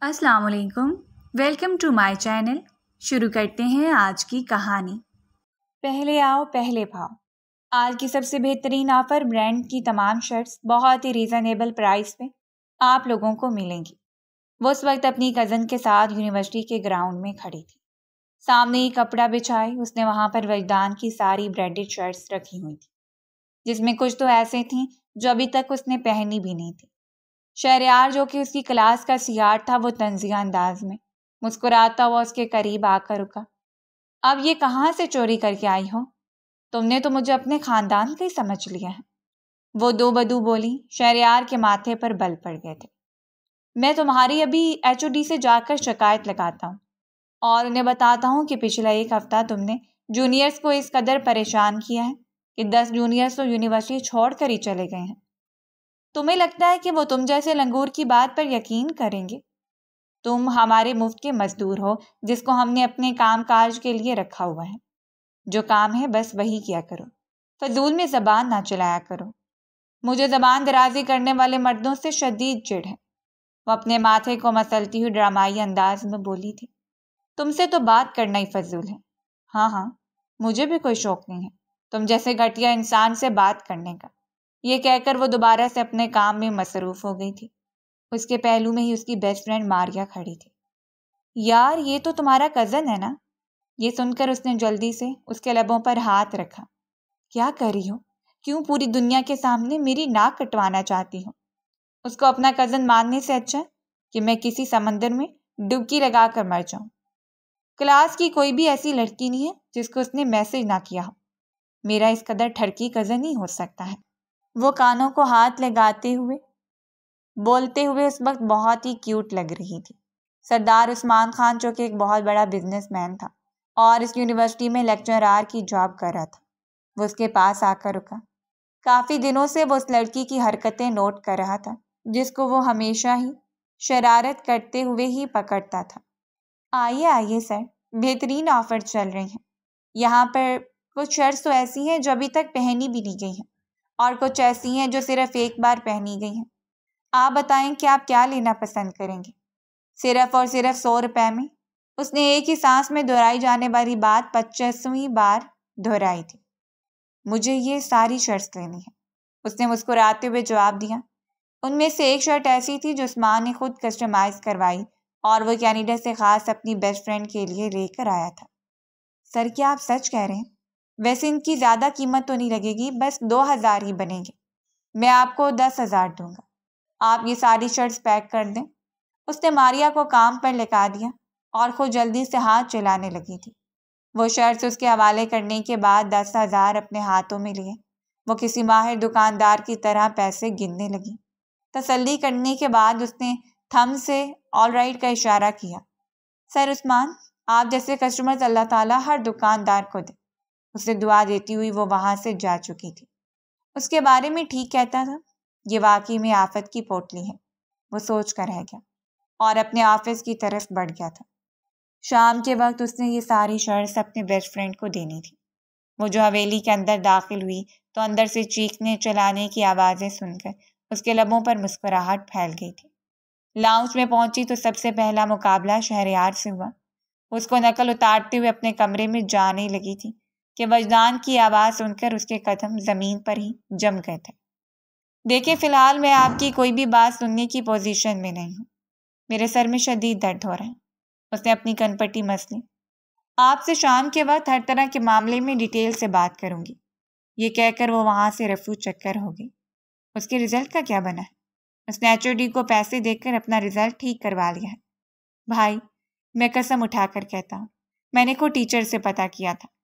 السلام علیکم، welcome to my channel. شروع کرتے ہیں آج کی کہانی۔ پہلے آؤ پہلے پاؤ۔ آج کی سب سے بہترین آفر، برانڈ کی تمام شرٹس بہت ہی ریزنیبل پرائس پہ آپ لوگوں کو ملیں گی۔ وہ اس وقت اپنی کزن کے ساتھ یونیورسٹی کے گراؤنڈ میں کھڑی تھی۔ سامنے ہی کپڑا بچھائے اس نے وہاں پر وجدان کی ساری برانڈڈ شرٹس رکھی ہوئی تھی، جس میں کچھ تو ایسے تھیں جو ابھی تک اس نے پہنی بھی نہیں تھی۔ شہریار جو کہ اس کی کلاس کا سیاٹ تھا، وہ طنزیہ انداز میں مسکراتا ہوا اس کے قریب آ کر رکا۔ اب یہ کہاں سے چوری کر کے آئی ہو؟ تم نے تو مجھے اپنے خاندان کا ہی سمجھ لیا ہے، وہ دو بدو بولی۔ شہریار کے ماتھے پر بل پڑ گئے تھے۔ میں تمہاری ابھی HOD سے جا کر شکایت لگاتا ہوں اور انہیں بتاتا ہوں کہ پچھلا ایک ہفتہ تم نے جونیئرز کو اس قدر پریشان کیا ہے کہ 10 جونیئرز تو یونیورسٹی چھوڑ کر ہی چلے گئے ہیں۔ تمہیں لگتا ہے کہ وہ تم جیسے لنگور کی بات پر یقین کریں گے؟ تم ہمارے مفت کے مزدور ہو، جس کو ہم نے اپنے کام کاج کے لیے رکھا ہوا ہے۔ جو کام ہے بس وہی کیا کرو، فضول میں زبان نہ چلایا کرو۔ مجھے زبان درازی کرنے والے مردوں سے شدید چڑ ہے، وہ اپنے ماتھے کو مسلتی ہوئی ڈرامائی انداز میں بولی تھی۔ تم سے تو بات کرنا ہی فضول ہے۔ ہاں، مجھے بھی کوئی شوق نہیں ہے تم جیسے گھٹیا انسان سے بات کرنے کا۔ یہ کہہ کر وہ دوبارہ سے اپنے کام میں مصروف ہو گئی تھی۔ اس کے پہلو میں ہی اس کی بیسٹ فرینڈ ماریا کھڑی تھی۔ یار، یہ تو تمہارا کزن ہے نا؟ یہ سن کر اس نے جلدی سے اس کے لبوں پر ہاتھ رکھا۔ کیا کر رہی ہو؟ کیوں پوری دنیا کے سامنے میری ناک کٹوانا چاہتی ہو؟ اس کو اپنا کزن ماننے سے اچھا کہ میں کسی سمندر میں ڈبکی لگا کر مر جاؤں۔ کلاس کی کوئی بھی ایسی لڑکی نہیں ہے جس کو اس نے میسج نہ کیا ہو۔ میرا اس قدر ٹھڑکی کزن ہی ہو سکتا ہے۔ وہ کانوں کو ہاتھ لگاتے ہوئے بولتے ہوئے اس وقت بہت ہی کیوٹ لگ رہی تھی۔ سردار عثمان خان، جو کہ ایک بہت بڑا بزنس مین تھا اور اس یونیورسٹی میں لیکچرار کی جاب کر رہا تھا، وہ اس کے پاس آ کر رکا۔ کافی دنوں سے وہ اس لڑکی کی حرکتیں نوٹ کر رہا تھا، جس کو وہ ہمیشہ ہی شرارت کرتے ہوئے ہی پکڑتا تھا۔ آئیے سر، بہترین آفر چل رہے ہیں۔ یہاں پر کچھ شرٹس تو ایسی ہیں جو ابھی تک پہنی بھی نہیں گئی ہیں، اور کچھ ایسی ہیں جو صرف ایک بار پہنی گئی ہیں۔ آپ بتائیں کہ آپ کیا لینا پسند کریں گے؟ صرف اور صرف 100 روپے میں۔ اس نے ایک ہی سانس میں دہرائی جانے والی بات 25ویں بار دہرائی تھی۔ مجھے یہ ساری شرٹس لینی ہے، اس نے مسکراتے ہوئے جواب دیا۔ ان میں سے ایک شرٹ ایسی تھی جو عثمان نے خود کسٹمائز کروائی اور وہ کینیڈا سے خاص اپنی بیسٹ فرینڈ کے لیے لے کر آیا تھا۔ سر، کیا آپ سچ کہہ رہے ہیں؟ ویسے ان کی زیادہ قیمت تو نہیں لگے گی، بس 2000 ہی بنیں گے۔ میں آپ کو 10,000 دوں گا، آپ یہ ساری شرٹس پیک کر دیں۔ اس نے ماریا کو کام پر لگا دیا اور خود جلدی سے ہاتھ چلانے لگی تھی۔ وہ شرٹس اس کے حوالے کرنے کے بعد 10,000 اپنے ہاتھوں میں لیے وہ کسی ماہر دکاندار کی طرح پیسے گننے لگی۔ تسلی کرنے کے بعد اس نے تھم سے آل رائٹ کا اشارہ کیا۔ سر عثمان، آپ جیسے کسٹمرز اللہ تعالیٰ ہر دکاندار کو دے۔ اسے دعا دیتی ہوئی وہ وہاں سے جا چکی تھی۔ اس کے بارے میں ٹھیک کہتا تھا، یہ واقعی میں آفت کی پوٹلی ہے، وہ سوچ کر رہ گیا اور اپنے آفس کی طرف بڑھ گیا تھا۔ شام کے وقت اس نے یہ ساری شرٹس اپنے بیسٹ فرینڈ کو دینی تھی۔ وہ جو حویلی کے اندر داخل ہوئی تو اندر سے چیخنے چلانے کی آوازیں سن کر اس کے لبوں پر مسکراہٹ پھیل گئی تھی۔ لاؤنج میں پہنچی تو سب سے پہلا مقابلہ شہریار سے ہوا۔ اس کو نقل اتارتے ہوئے اپنے کمرے میں جانے لگی تھی کہ وجدان کی آواز سن کر اس کے قدم زمین پر ہی جم گئے تھے۔ دیکھیں، فی الحال میں آپ کی کوئی بھی بات سننے کی پوزیشن میں نہیں ہوں، میرے سر میں شدید درد ہو رہا ہے۔ اس نے اپنی کن پٹی مس لی۔ آپ سے شام کے وقت ہر طرح کے معاملے میں ڈیٹیل سے بات کروں گی۔ یہ کہہ کر وہ وہاں سے رفو چکر ہو گئی۔ اس کے رزلٹ کا کیا بنا ہے؟ اس نے HOD کو پیسے دے کر اپنا رزلٹ ٹھیک کروا لیا ہے۔ بھائی، میں قسم اٹھا کر کہتا ہوں، میں نے خود ٹیچر سے پتہ کیا تھا۔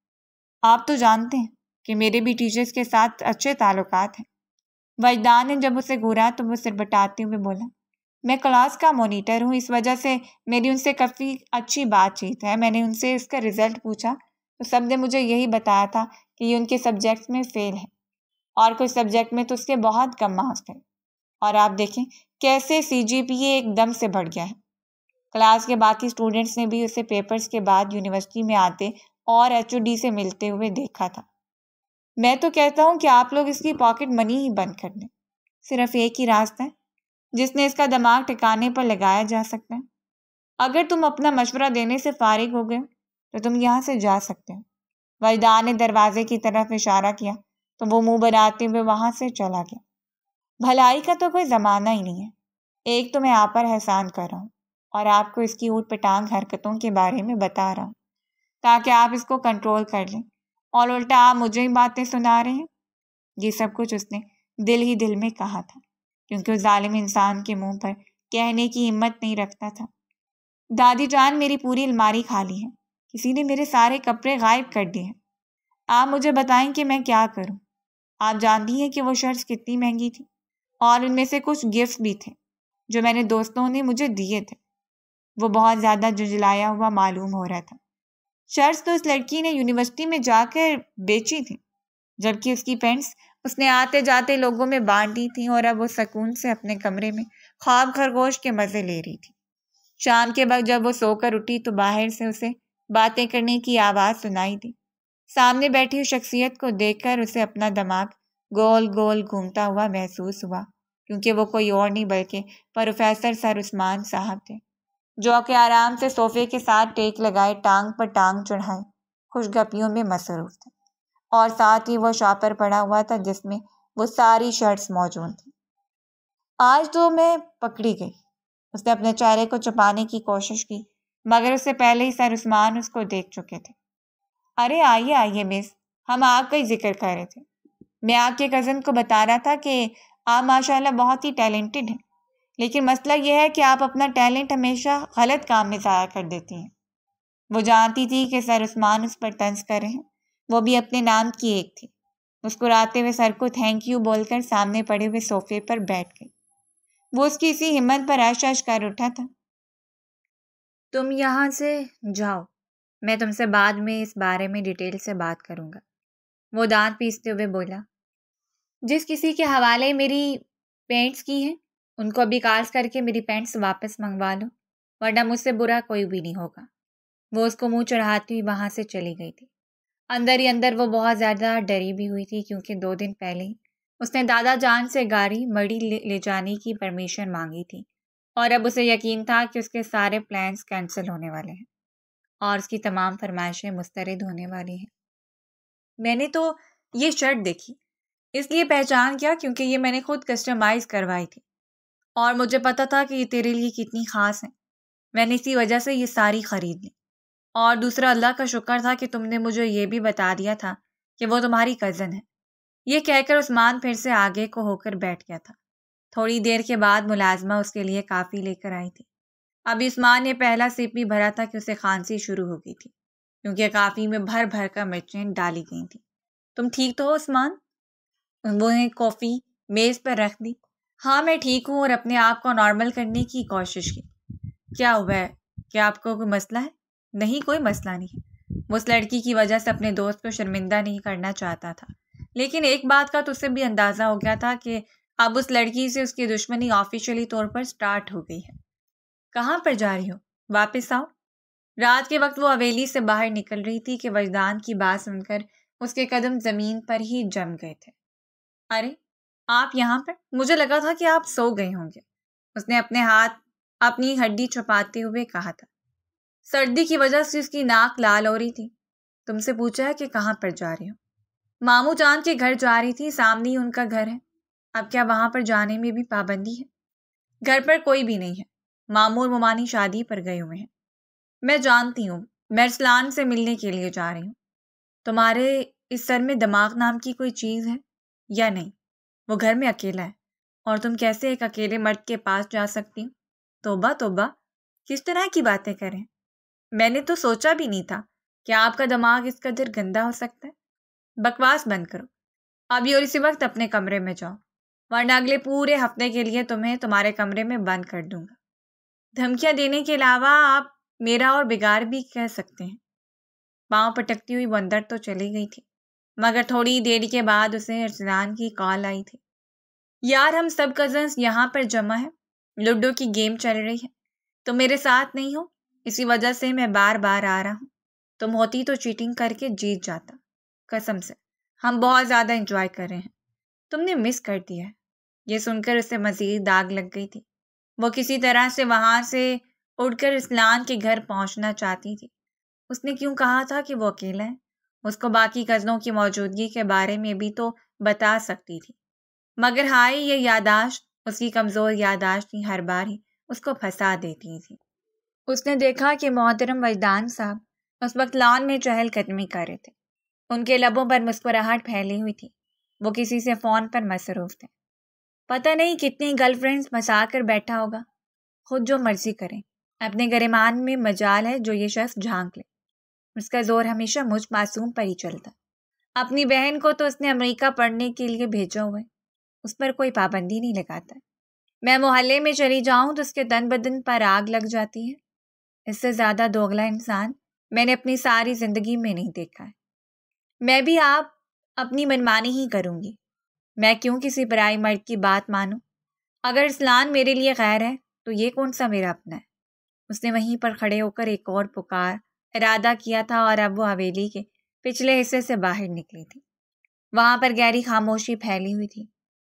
آپ تو جانتے ہیں کہ میرے بھی ٹیچرز کے ساتھ اچھے تعلقات ہیں۔ وجدان نے جب اسے گھورا تو وہ سر بٹاتے ہوئے بولا، میں کلاس کا مانیٹر ہوں، اس وجہ سے میری ان سے کافی اچھی بات چیت ہے۔ میں نے ان سے اس کا رزلٹ پوچھا تو سب نے مجھے یہی بتایا تھا کہ یہ ان کے سبجیکٹس میں فیل ہے اور کچھ سبجیکٹ میں تو اس کے بہت کم مارکس تھے، اور آپ دیکھیں کیسے CGPA ایک دم سے بڑھ گیا ہے۔ کلاس کے باقی اسٹوڈنٹس نے بھی اسے پیپرز کے بعد یونیورسٹی میں آتے اور HOD سے ملتے ہوئے دیکھا تھا۔ میں تو کہتا ہوں کہ آپ لوگ اس کی پاکٹ منی ہی بند کر دیں۔ صرف ایک ہی راستہ ہے جس نے اس کا دماغ ٹھکانے پر لگایا جا سکتا ہے، اگر تم اپنا مشورہ دینے سے فارغ ہو گئے تو تم یہاں سے جا سکتے ہو۔ وجدان نے دروازے کی طرف اشارہ کیا تو وہ منہ بناتے ہوئے وہاں سے چلا گیا۔ بھلائی کا تو کوئی زمانہ ہی نہیں ہے۔ ایک تو میں آپ پر احسان کر رہا ہوں اور آپ کو اس کی اوٹ پٹانگ حرکتوں کے بارے میں بتا رہا ہوں تاکہ آپ اس کو کنٹرول کر لیں، اور الٹا آپ مجھے ہی باتیں سنا رہے ہیں۔ یہ سب کچھ اس نے دل ہی دل میں کہا تھا، کیونکہ اس ظالم انسان کے منہ پر کہنے کی ہمت نہیں رکھتا تھا۔ دادی جان، میری پوری الماری خالی ہے، کسی نے میرے سارے کپڑے غائب کر دیے ہیں، آپ مجھے بتائیں کہ میں کیا کروں۔ آپ جانتی ہیں کہ وہ شرٹس کتنی مہنگی تھی، اور ان میں سے کچھ گفٹ بھی تھے جو میں نے دوستوں نے مجھے دیے تھے۔ وہ بہت زیادہ جھنجھلایا ہوا معلوم ہو رہا تھا۔ شرٹس تو اس لڑکی نے یونیورسٹی میں جا کر بیچی تھی، جبکہ اس کی پینٹس اس نے آتے جاتے لوگوں میں بانٹ دی تھی، اور اب وہ سکون سے اپنے کمرے میں خواب خرگوش کے مزے لے رہی تھی۔ شام کے وقت جب وہ سو کر اٹھی تو باہر سے اسے باتیں کرنے کی آواز سنائی دی۔ سامنے بیٹھی ہوئی شخصیت کو دیکھ کر اسے اپنا دماغ گول گول گھومتا ہوا محسوس ہوا، کیونکہ وہ کوئی اور نہیں بلکہ پروفیسر سر عثمان صاحب تھے، جو کہ آرام سے صوفے کے ساتھ ٹیک لگائے ٹانگ پر ٹانگ چڑھائے خوش گپیوں میں مصروف تھے، اور ساتھ ہی وہ شاپر پڑا ہوا تھا جس میں وہ ساری شرٹس موجود تھیں۔ آج تو میں پکڑی گئی۔ اس نے اپنے چہرے کو چھپانے کی کوشش کی، مگر اس سے پہلے ہی سر عثمان اس کو دیکھ چکے تھے۔ ارے آئیے آئیے مس، ہم آپ کا ہی ذکر کر رہے تھے۔ میں آپ کے کزن کو بتا رہا تھا کہ آپ ماشاءاللہ بہت ہی ٹیلنٹڈ ہیں، لیکن مسئلہ یہ ہے کہ آپ اپنا ٹیلنٹ ہمیشہ غلط کام میں ضائع کر دیتی ہیں۔ وہ جانتی تھی کہ سر عثمان اس پر طنز کر رہے ہیں، وہ بھی اپنے نام کی ایک تھی۔ مسکراتے ہوئے سر کو تھینک یو بول کر سامنے پڑے ہوئے صوفے پر بیٹھ گئی۔ وہ اس کی اسی ہمت پر عش کر اٹھا تھا۔ تم یہاں سے جاؤ، میں تم سے بعد میں اس بارے میں ڈیٹیل سے بات کروں گا، وہ دانت پیستے ہوئے بولا۔ جس کسی کے حوالے میری پینٹس کی ہیں ان کو ابھی کال کر کے میری پینٹس واپس منگوا لو، ورنہ مجھ سے برا کوئی بھی نہیں ہوگا۔ وہ اس کو منہ چڑھاتی ہوئی وہاں سے چلی گئی تھی۔ اندر ہی اندر وہ بہت زیادہ ڈری بھی ہوئی تھی، کیونکہ 2 دن پہلے ہی اس نے دادا جان سے گاڑی مڑی لے جانے کی پرمیشن مانگی تھی، اور اب اسے یقین تھا کہ اس کے سارے پلانز کینسل ہونے والے ہیں اور اس کی تمام فرمائشیں مسترد ہونے والی ہیں۔ میں نے تو یہ شرٹ دیکھی، اس لیے پہچان کیا کیونکہ یہ میں نے خود کسٹمائز کروائی تھی، اور مجھے پتا تھا کہ یہ تیرے لیے کتنی خاص ہے۔ میں نے اسی وجہ سے یہ ساری خرید لی، اور دوسرا اللہ کا شکر تھا کہ تم نے مجھے یہ بھی بتا دیا تھا کہ وہ تمہاری کزن ہے۔ یہ کہہ کر عثمان پھر سے آگے کو ہو کر بیٹھ گیا تھا۔ تھوڑی دیر کے بعد ملازمہ اس کے لیے کافی لے کر آئی تھی۔ اب عثمان نے پہلا سپ بھی بھرا تھا کہ اسے کھانسی شروع ہو گئی تھی، کیونکہ کافی میں بھر بھر کر مرچیں ڈالی گئی تھیں۔ تم ٹھیک تو ہو عثمان؟ وہ نے کافی میز پر رکھ دی۔ ہاں میں ٹھیک ہوں، اور اپنے آپ کو نارمل کرنے کی کوشش کی۔ کیا ہوا ہے؟ کیا آپ کو کوئی مسئلہ ہے؟ نہیں، کوئی مسئلہ نہیں ہے۔ وہ اس لڑکی کی وجہ سے اپنے دوست کو شرمندہ نہیں کرنا چاہتا تھا، لیکن ایک بات کا تو اسے بھی اندازہ ہو گیا تھا کہ اب اس لڑکی سے اس کی دشمنی آفیشلی طور پر سٹارٹ ہو گئی ہے۔ کہاں پر جا رہی ہو؟ واپس آؤ۔ رات کے وقت وہ حویلی سے باہر نکل رہی تھی کہ وجدان کی بات سن کر اس کے قدم زمین پر ہی جم گئے تھے۔ ارے آپ یہاں پر؟ مجھے لگا تھا کہ آپ سو گئے ہوں گے، اس نے اپنے ہاتھ اپنی ہڈی چھپاتے ہوئے کہا تھا۔ سردی کی وجہ سے اس کی ناک لال ہو رہی تھی۔ تم سے پوچھا ہے کہ کہاں پر جا رہی ہو؟ ماموں جان کے گھر جا رہی تھی، سامنے ہی ان کا گھر ہے۔ اب کیا وہاں پر جانے میں بھی پابندی ہے؟ گھر پر کوئی بھی نہیں ہے، ماموں اور ممانی شادی پر گئے ہوئے ہیں۔ میں جانتی ہوں، میں ارسلان سے ملنے کے لیے جا رہی ہوں۔ تمہارے اس سر میں دماغ نام کی کوئی چیز ہے یا نہیں؟ وہ گھر میں اکیلا ہے، اور تم کیسے ایک اکیلے مرد کے پاس جا سکتی ہو؟ توبہ توبہ، کس طرح کی باتیں کریں؟ میں نے تو سوچا بھی نہیں تھا کہ آپ کا دماغ اس قدر گندا ہو سکتا ہے۔ بکواس بند کرو ابھی، اور اسی وقت اپنے کمرے میں جاؤ، ورنہ اگلے پورے ہفتے کے لیے تمہیں تمہارے کمرے میں بند کر دوں گا۔ دھمکیاں دینے کے علاوہ آپ میرا اور بگاڑ بھی کہہ سکتے ہیں۔ پاؤں پٹکتی ہوئی وہ اندر تو چلی گئی تھی، مگر تھوڑی دیر کے بعد اسے ارسلان کی کال آئی تھی۔ یار ہم سب کزنس یہاں پر جمع ہیں، لوڈو کی گیم چل رہی ہے، تم میرے ساتھ نہیں ہو، اسی وجہ سے میں بار بار آ رہا ہوں۔ تم ہوتی تو چیٹنگ کر کے جیت جاتا، قسم سے ہم بہت زیادہ انجوائے کر رہے ہیں، تم نے مس کر دیا ہے۔ یہ سن کر اسے مزید داغ لگ گئی تھی۔ وہ کسی طرح سے وہاں سے اڑ کر اسلان کے گھر پہنچنا چاہتی تھی۔ اس نے کیوں کہا تھا کہ وہ اکیلا ہے؟ اس کو باقی کزنوں کی موجودگی کے بارے میں بھی تو بتا سکتی تھی، مگر ہائے یہ یادداشت، اس کی کمزور یادداشت ہی ہر بار ہی اس کو پھنسا دیتی تھی۔ اس نے دیکھا کہ محترم وجدان صاحب اس وقت لان میں چہل قدمی کر رہے تھے۔ ان کے لبوں پر مسکراہٹ پھیلی ہوئی تھی۔ وہ کسی سے فون پر مصروف تھے۔ پتہ نہیں کتنی گرل فرینڈز پھنسا کر بیٹھا ہوگا۔ خود جو مرضی کریں، اپنے گریمان میں مجال ہے جو یہ شخص جھانک لے۔ اس کا زور ہمیشہ مجھ معصوم پر ہی چلتا۔ اپنی بہن کو تو اس نے امریکہ پڑھنے کے لیے بھیجا ہوا ہے، اس پر کوئی پابندی نہیں لگاتا۔ میں محلے میں چلی جاؤں تو اس کے تن بدن پر آگ لگ جاتی ہے۔ اس سے زیادہ دوگلا انسان میں نے اپنی ساری زندگی میں نہیں دیکھا ہے۔ میں بھی آپ اپنی منمانی ہی کروں گی۔ میں کیوں کسی پرائی مرد کی بات مانوں؟ اگر اسلان میرے لیے غیر ہے تو یہ کون سا میرا اپنا ہے؟ اس نے وہیں پر کھڑے ہو کر ایک اور پکار ارادہ کیا تھا اور اب وہ حویلی کے پچھلے حصے سے باہر نکلی تھی۔ وہاں پر گہری خاموشی پھیلی ہوئی تھی۔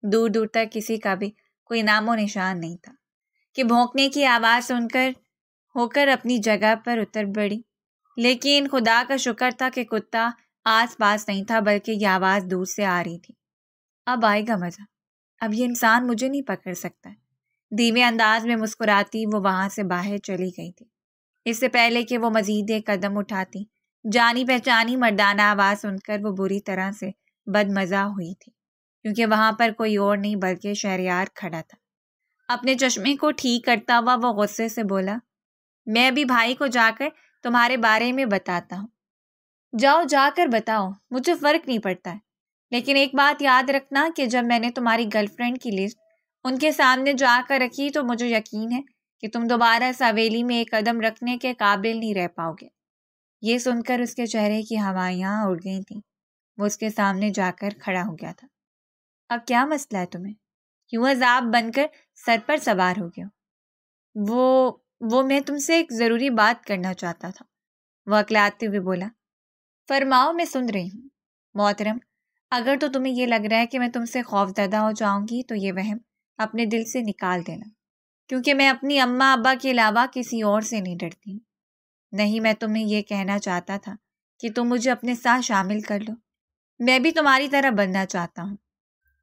دور دور تک کسی کا بھی کوئی نام و نشان نہیں تھا کہ بھونکنے کی آواز سن کر ہو کر اپنی جگہ پر اتر پڑی، لیکن خدا کا شکر تھا کہ کتا آس پاس نہیں تھا بلکہ یہ آواز دور سے آ رہی تھی۔ اب آئے گا مزہ، اب یہ انسان مجھے نہیں پکڑ سکتا۔ دھیمے انداز میں مسکراتی وہ وہاں سے باہر چلی گئی تھی۔ اس سے پہلے کہ وہ مزید ایک قدم اٹھاتی، جانی پہچانی مردانہ آواز سن کر وہ بری طرح سے بدمزہ ہوئی تھی، کیونکہ وہاں پر کوئی اور نہیں بلکہ شہریار کھڑا تھا۔ اپنے چشمے کو ٹھیک کرتا ہوا وہ غصے سے بولا، میں ابھی بھائی کو جا کر تمہارے بارے میں بتاتا ہوں۔ جاؤ جا کر بتاؤ، مجھے فرق نہیں پڑتا ہے، لیکن ایک بات یاد رکھنا کہ جب میں نے تمہاری گرل فرینڈ کی لسٹ ان کے سامنے جا کر رکھی تو مجھے یقین ہے کہ تم دوبارہ اس حویلی میں ایک قدم رکھنے کے قابل نہیں رہ پاؤ گے۔ یہ سن کر اس کے چہرے کی ہوائیاں اڑ گئی تھیں۔ وہ اس کے سامنے جا کر کھڑا ہو گیا تھا۔ اب کیا مسئلہ ہے تمہیں؟ کیوں عذاب بن کر سر پر سوار ہو گیا؟ وہ میں تم سے ایک ضروری بات کرنا چاہتا تھا، وہ اکلاتے ہوئے بولا۔ فرماؤ، میں سن رہی ہوں۔ محترم، اگر تو تمہیں یہ لگ رہا ہے کہ میں تم سے خوفزدہ ہو جاؤں گی تو یہ وہم اپنے دل سے نکال دینا، کیونکہ میں اپنی اماں ابا کے علاوہ کسی اور سے نہیں ڈرتی ہوں۔ نہیں، میں تمہیں یہ کہنا چاہتا تھا کہ تم مجھے اپنے ساتھ شامل کر لو۔ میں بھی تمہاری طرح بننا چاہتا ہوں۔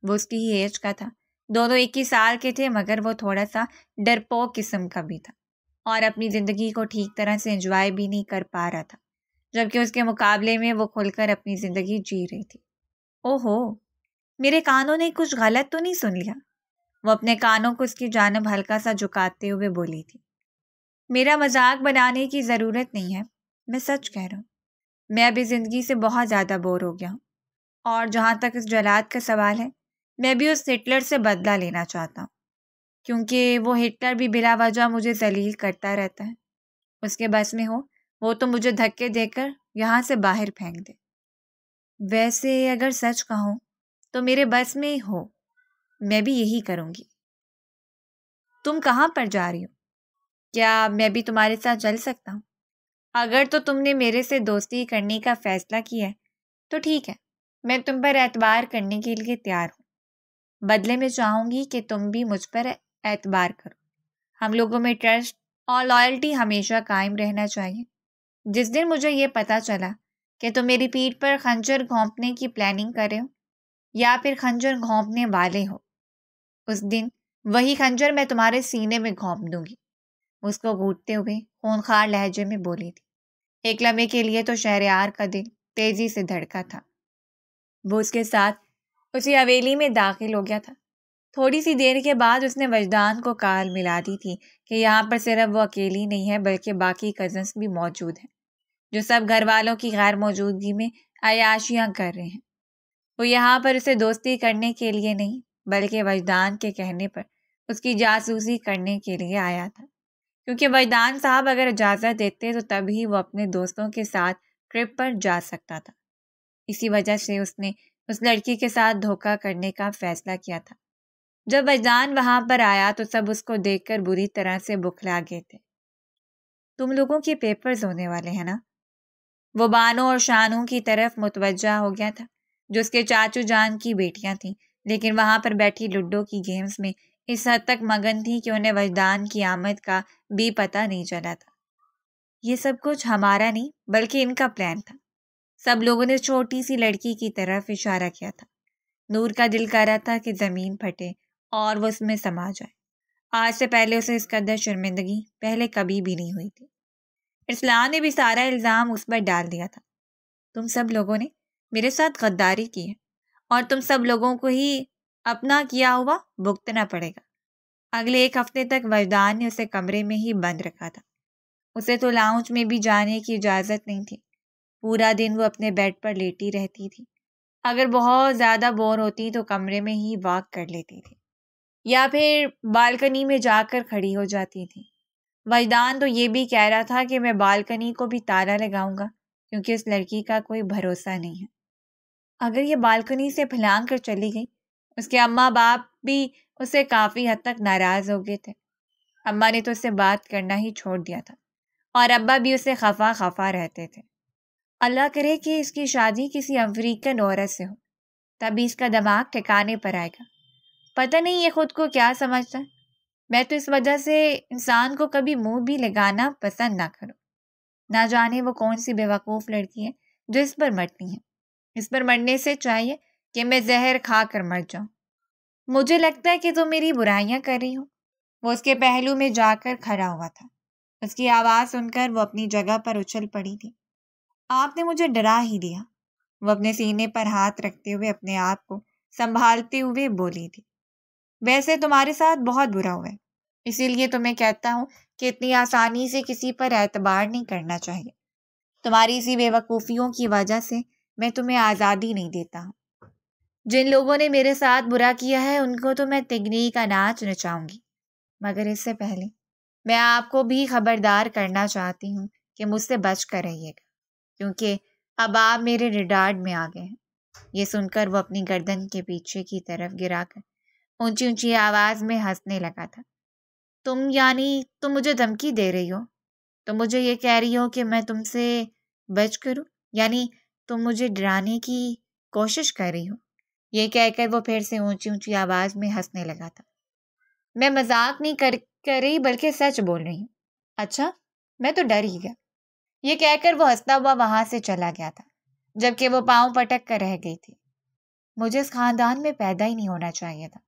وہ اس کی ہی ایج کا تھا، دونوں 21 سال کے تھے، مگر وہ تھوڑا سا ڈرپوک قسم کا بھی تھا اور اپنی زندگی کو ٹھیک طرح سے انجوائے بھی نہیں کر پا رہا تھا، جبکہ اس کے مقابلے میں وہ کھل کر اپنی زندگی جی رہی تھی۔ اوہو، میرے کانوں نے کچھ غلط تو نہیں سن لیا؟ وہ اپنے کانوں کو اس کی جانب ہلکا سا جھکاتے ہوئے بولی تھی۔ میرا مذاق بنانے کی ضرورت نہیں ہے، میں سچ کہہ رہا ہوں۔ میں ابھی زندگی سے بہت زیادہ بور ہو گیا ہوں، اور جہاں تک اس جلاد کا سوال ہے، میں بھی اس ہٹلر سے بدلہ لینا چاہتا ہوں، کیونکہ وہ ہٹلر بھی بلا وجہ مجھے ذلیل کرتا رہتا ہے۔ اس کے بس میں ہو وہ تو مجھے دھکے دے کر یہاں سے باہر پھینک دے۔ ویسے اگر سچ کہوں تو میرے بس میں ہو میں بھی یہی کروں گی۔ تم کہاں پر جا رہی ہو؟ کیا میں بھی تمہارے ساتھ چل سکتا ہوں؟ اگر تو تم نے میرے سے دوستی کرنے کا فیصلہ کیا ہے تو ٹھیک ہے، میں تم پر اعتبار کرنے کے لیے تیار ہوں۔ بدلے میں چاہوں گی کہ تم بھی مجھ پر اعتبار کرو۔ ہم لوگوں میں ٹرسٹ اور لائلٹی ہمیشہ قائم رہنا چاہیے۔ جس دن مجھے یہ پتہ چلا کہ تم میری پیٹھ پر خنجر گھونپنے کی پلاننگ کر رہے ہو یا پھر خنجر گھونپنے والے ہو، اس دن وہی خنجر میں تمہارے سینے میں گھونپ دوں گی۔ اس کو گھوٹتے ہوئے خونخوار لہجے میں بولی تھی۔ ایک لمحے کے لیے تو شہریار کا دل تیزی سے دھڑکا تھا۔ وہ اس کے ساتھ اسی حویلی میں داخل ہو گیا تھا۔ تھوڑی سی دیر کے بعد اس نے وجدان کو کال ملا دی تھی کہ یہاں پر صرف وہ اکیلی نہیں ہے بلکہ باقی کزنس بھی موجود ہیں، جو سب گھر والوں کی غیر موجودگی میں عیاشیاں کر رہے ہیں۔ وہ یہاں پر اسے دوستی کرنے کے لیے نہیں بلکہ وجدان کے کہنے پر اس کی جاسوسی کرنے کے لیے آیا تھا، کیونکہ وجدان صاحب اگر اجازت دیتے تو تبھی وہ اپنے دوستوں کے ساتھ ٹرپ پر جا سکتا تھا۔ اسی وجہ سے اس نے اس لڑکی کے ساتھ دھوکہ کرنے کا فیصلہ کیا تھا۔ جب وجدان وہاں پر آیا تو سب اس کو دیکھ کر بری طرح سے بکھلا گئے تھے۔ تم لوگوں کے پیپرز ہونے والے ہیں نا؟ وہ بانو اور شانو کی طرف متوجہ ہو گیا تھا، جو اس کے چاچو جان کی بیٹیاں تھیں، لیکن وہاں پر بیٹھی لڈو کی گیمز میں اس حد تک مگن تھی کہ انہیں وجدان کی آمد کا بھی پتہ نہیں چلا تھا۔ یہ سب کچھ ہمارا نہیں بلکہ ان کا پلان تھا۔ سب لوگوں نے چھوٹی سی لڑکی کی طرف اشارہ کیا تھا۔ نور کا دل کر رہا تھا کہ زمین پھٹے اور وہ اس میں سما جائے۔ آج سے پہلے اسے اس قدر شرمندگی پہلے کبھی بھی نہیں ہوئی تھی۔ ارسلان نے بھی سارا الزام اس پر ڈال دیا تھا۔ تم سب لوگوں نے میرے ساتھ غداری کی ہے اور تم سب لوگوں کو ہی اپنا کیا ہوا بھگتنا پڑے گا۔ اگلے 1 ہفتے تک وجدان نے اسے کمرے میں ہی بند رکھا تھا۔ اسے تو لاؤنج میں بھی جانے کی اجازت نہیں تھی۔ پورا دن وہ اپنے بیڈ پر لیٹی رہتی تھی۔ اگر بہت زیادہ بور ہوتی تو کمرے میں ہی واک کر لیتی تھی یا پھر بالکنی میں جا کر کھڑی ہو جاتی تھی۔ وجدان تو یہ بھی کہہ رہا تھا کہ میں بالکنی کو بھی تالا لگاؤں گا کیونکہ اس لڑکی کا کوئی بھروسہ نہیں ہے۔ اگر یہ بالکنی سے پھلانگ کر چلی گئی، اس کے اماں باپ بھی اس سے کافی حد تک ناراض ہو گئے تھے۔ اماں نے تو اس سے بات کرنا ہی چھوڑ دیا تھا اور ابا بھی اسے خفا خفا رہتے تھے۔ اللہ کرے کہ اس کی شادی کسی افریقن عورت سے ہو، تبھی اس کا دماغ ٹھکانے پر آئے گا۔ پتہ نہیں یہ خود کو کیا سمجھتا ہے۔ میں تو اس وجہ سے انسان کو کبھی منہ بھی لگانا پسند نہ کروں۔ نہ جانے وہ کون سی بیوقوف لڑکی ہے جو اس پر مرتی ہے۔ اس پر مرنے سے چاہیے کہ میں زہر کھا کر مر جاؤں۔ مجھے لگتا ہے کہ تم میری برائیاں کر رہی ہو۔ وہ اس کے پہلو میں جا کر کھڑا ہوا تھا۔ اس کی آواز سن کر وہ اپنی جگہ پر اچھل پڑی تھی۔ آپ نے مجھے ڈرا ہی دیا، وہ اپنے سینے پر ہاتھ رکھتے ہوئے اپنے آپ کو سنبھالتے ہوئے بولی تھی۔ ویسے تمہارے ساتھ بہت برا ہوا ہے، اسی لیے تمہیں کہتا ہوں کہ اتنی آسانی سے کسی پر اعتبار نہیں کرنا چاہیے۔ تمہاری اسی بے وقوفیوں کی وجہ سے میں تمہیں آزادی نہیں دیتا ہوں۔ جن لوگوں نے میرے ساتھ برا کیا ہے ان کو تو میں تگنی کا ناچ نچاؤں گی، مگر اس سے پہلے میں آپ کو بھی خبردار کرنا چاہتی ہوں کہ مجھ سے بچ کر رہیے گا، کیونکہ اب آپ میرے ریڈارڈ میں آ گئے ہیں۔ یہ سن کر وہ اپنی گردن کے پیچھے کی طرف گرا کر اونچی اونچی آواز میں ہنسنے لگا تھا۔ تم مجھے دھمکی دے رہی ہو؟ تم مجھے یہ کہہ رہی ہو کہ میں تم سے بچ کروں؟ یعنی تم مجھے ڈرانے کی کوشش کر رہی ہو؟ یہ کہہ کر وہ پھر سے اونچی اونچی آواز میں ہنسنے لگا تھا۔ میں مذاق نہیں کر رہی بلکہ سچ بول رہی ہوں۔ اچھا، میں تو ڈر ہی گیا۔ یہ کہہ کر وہ ہنستا ہوا وہاں سے چلا گیا تھا، جبکہ وہ پاؤں پٹک کر رہ گئی تھی۔ مجھے اس خاندان میں پیدا ہی نہیں ہونا چاہیے تھا۔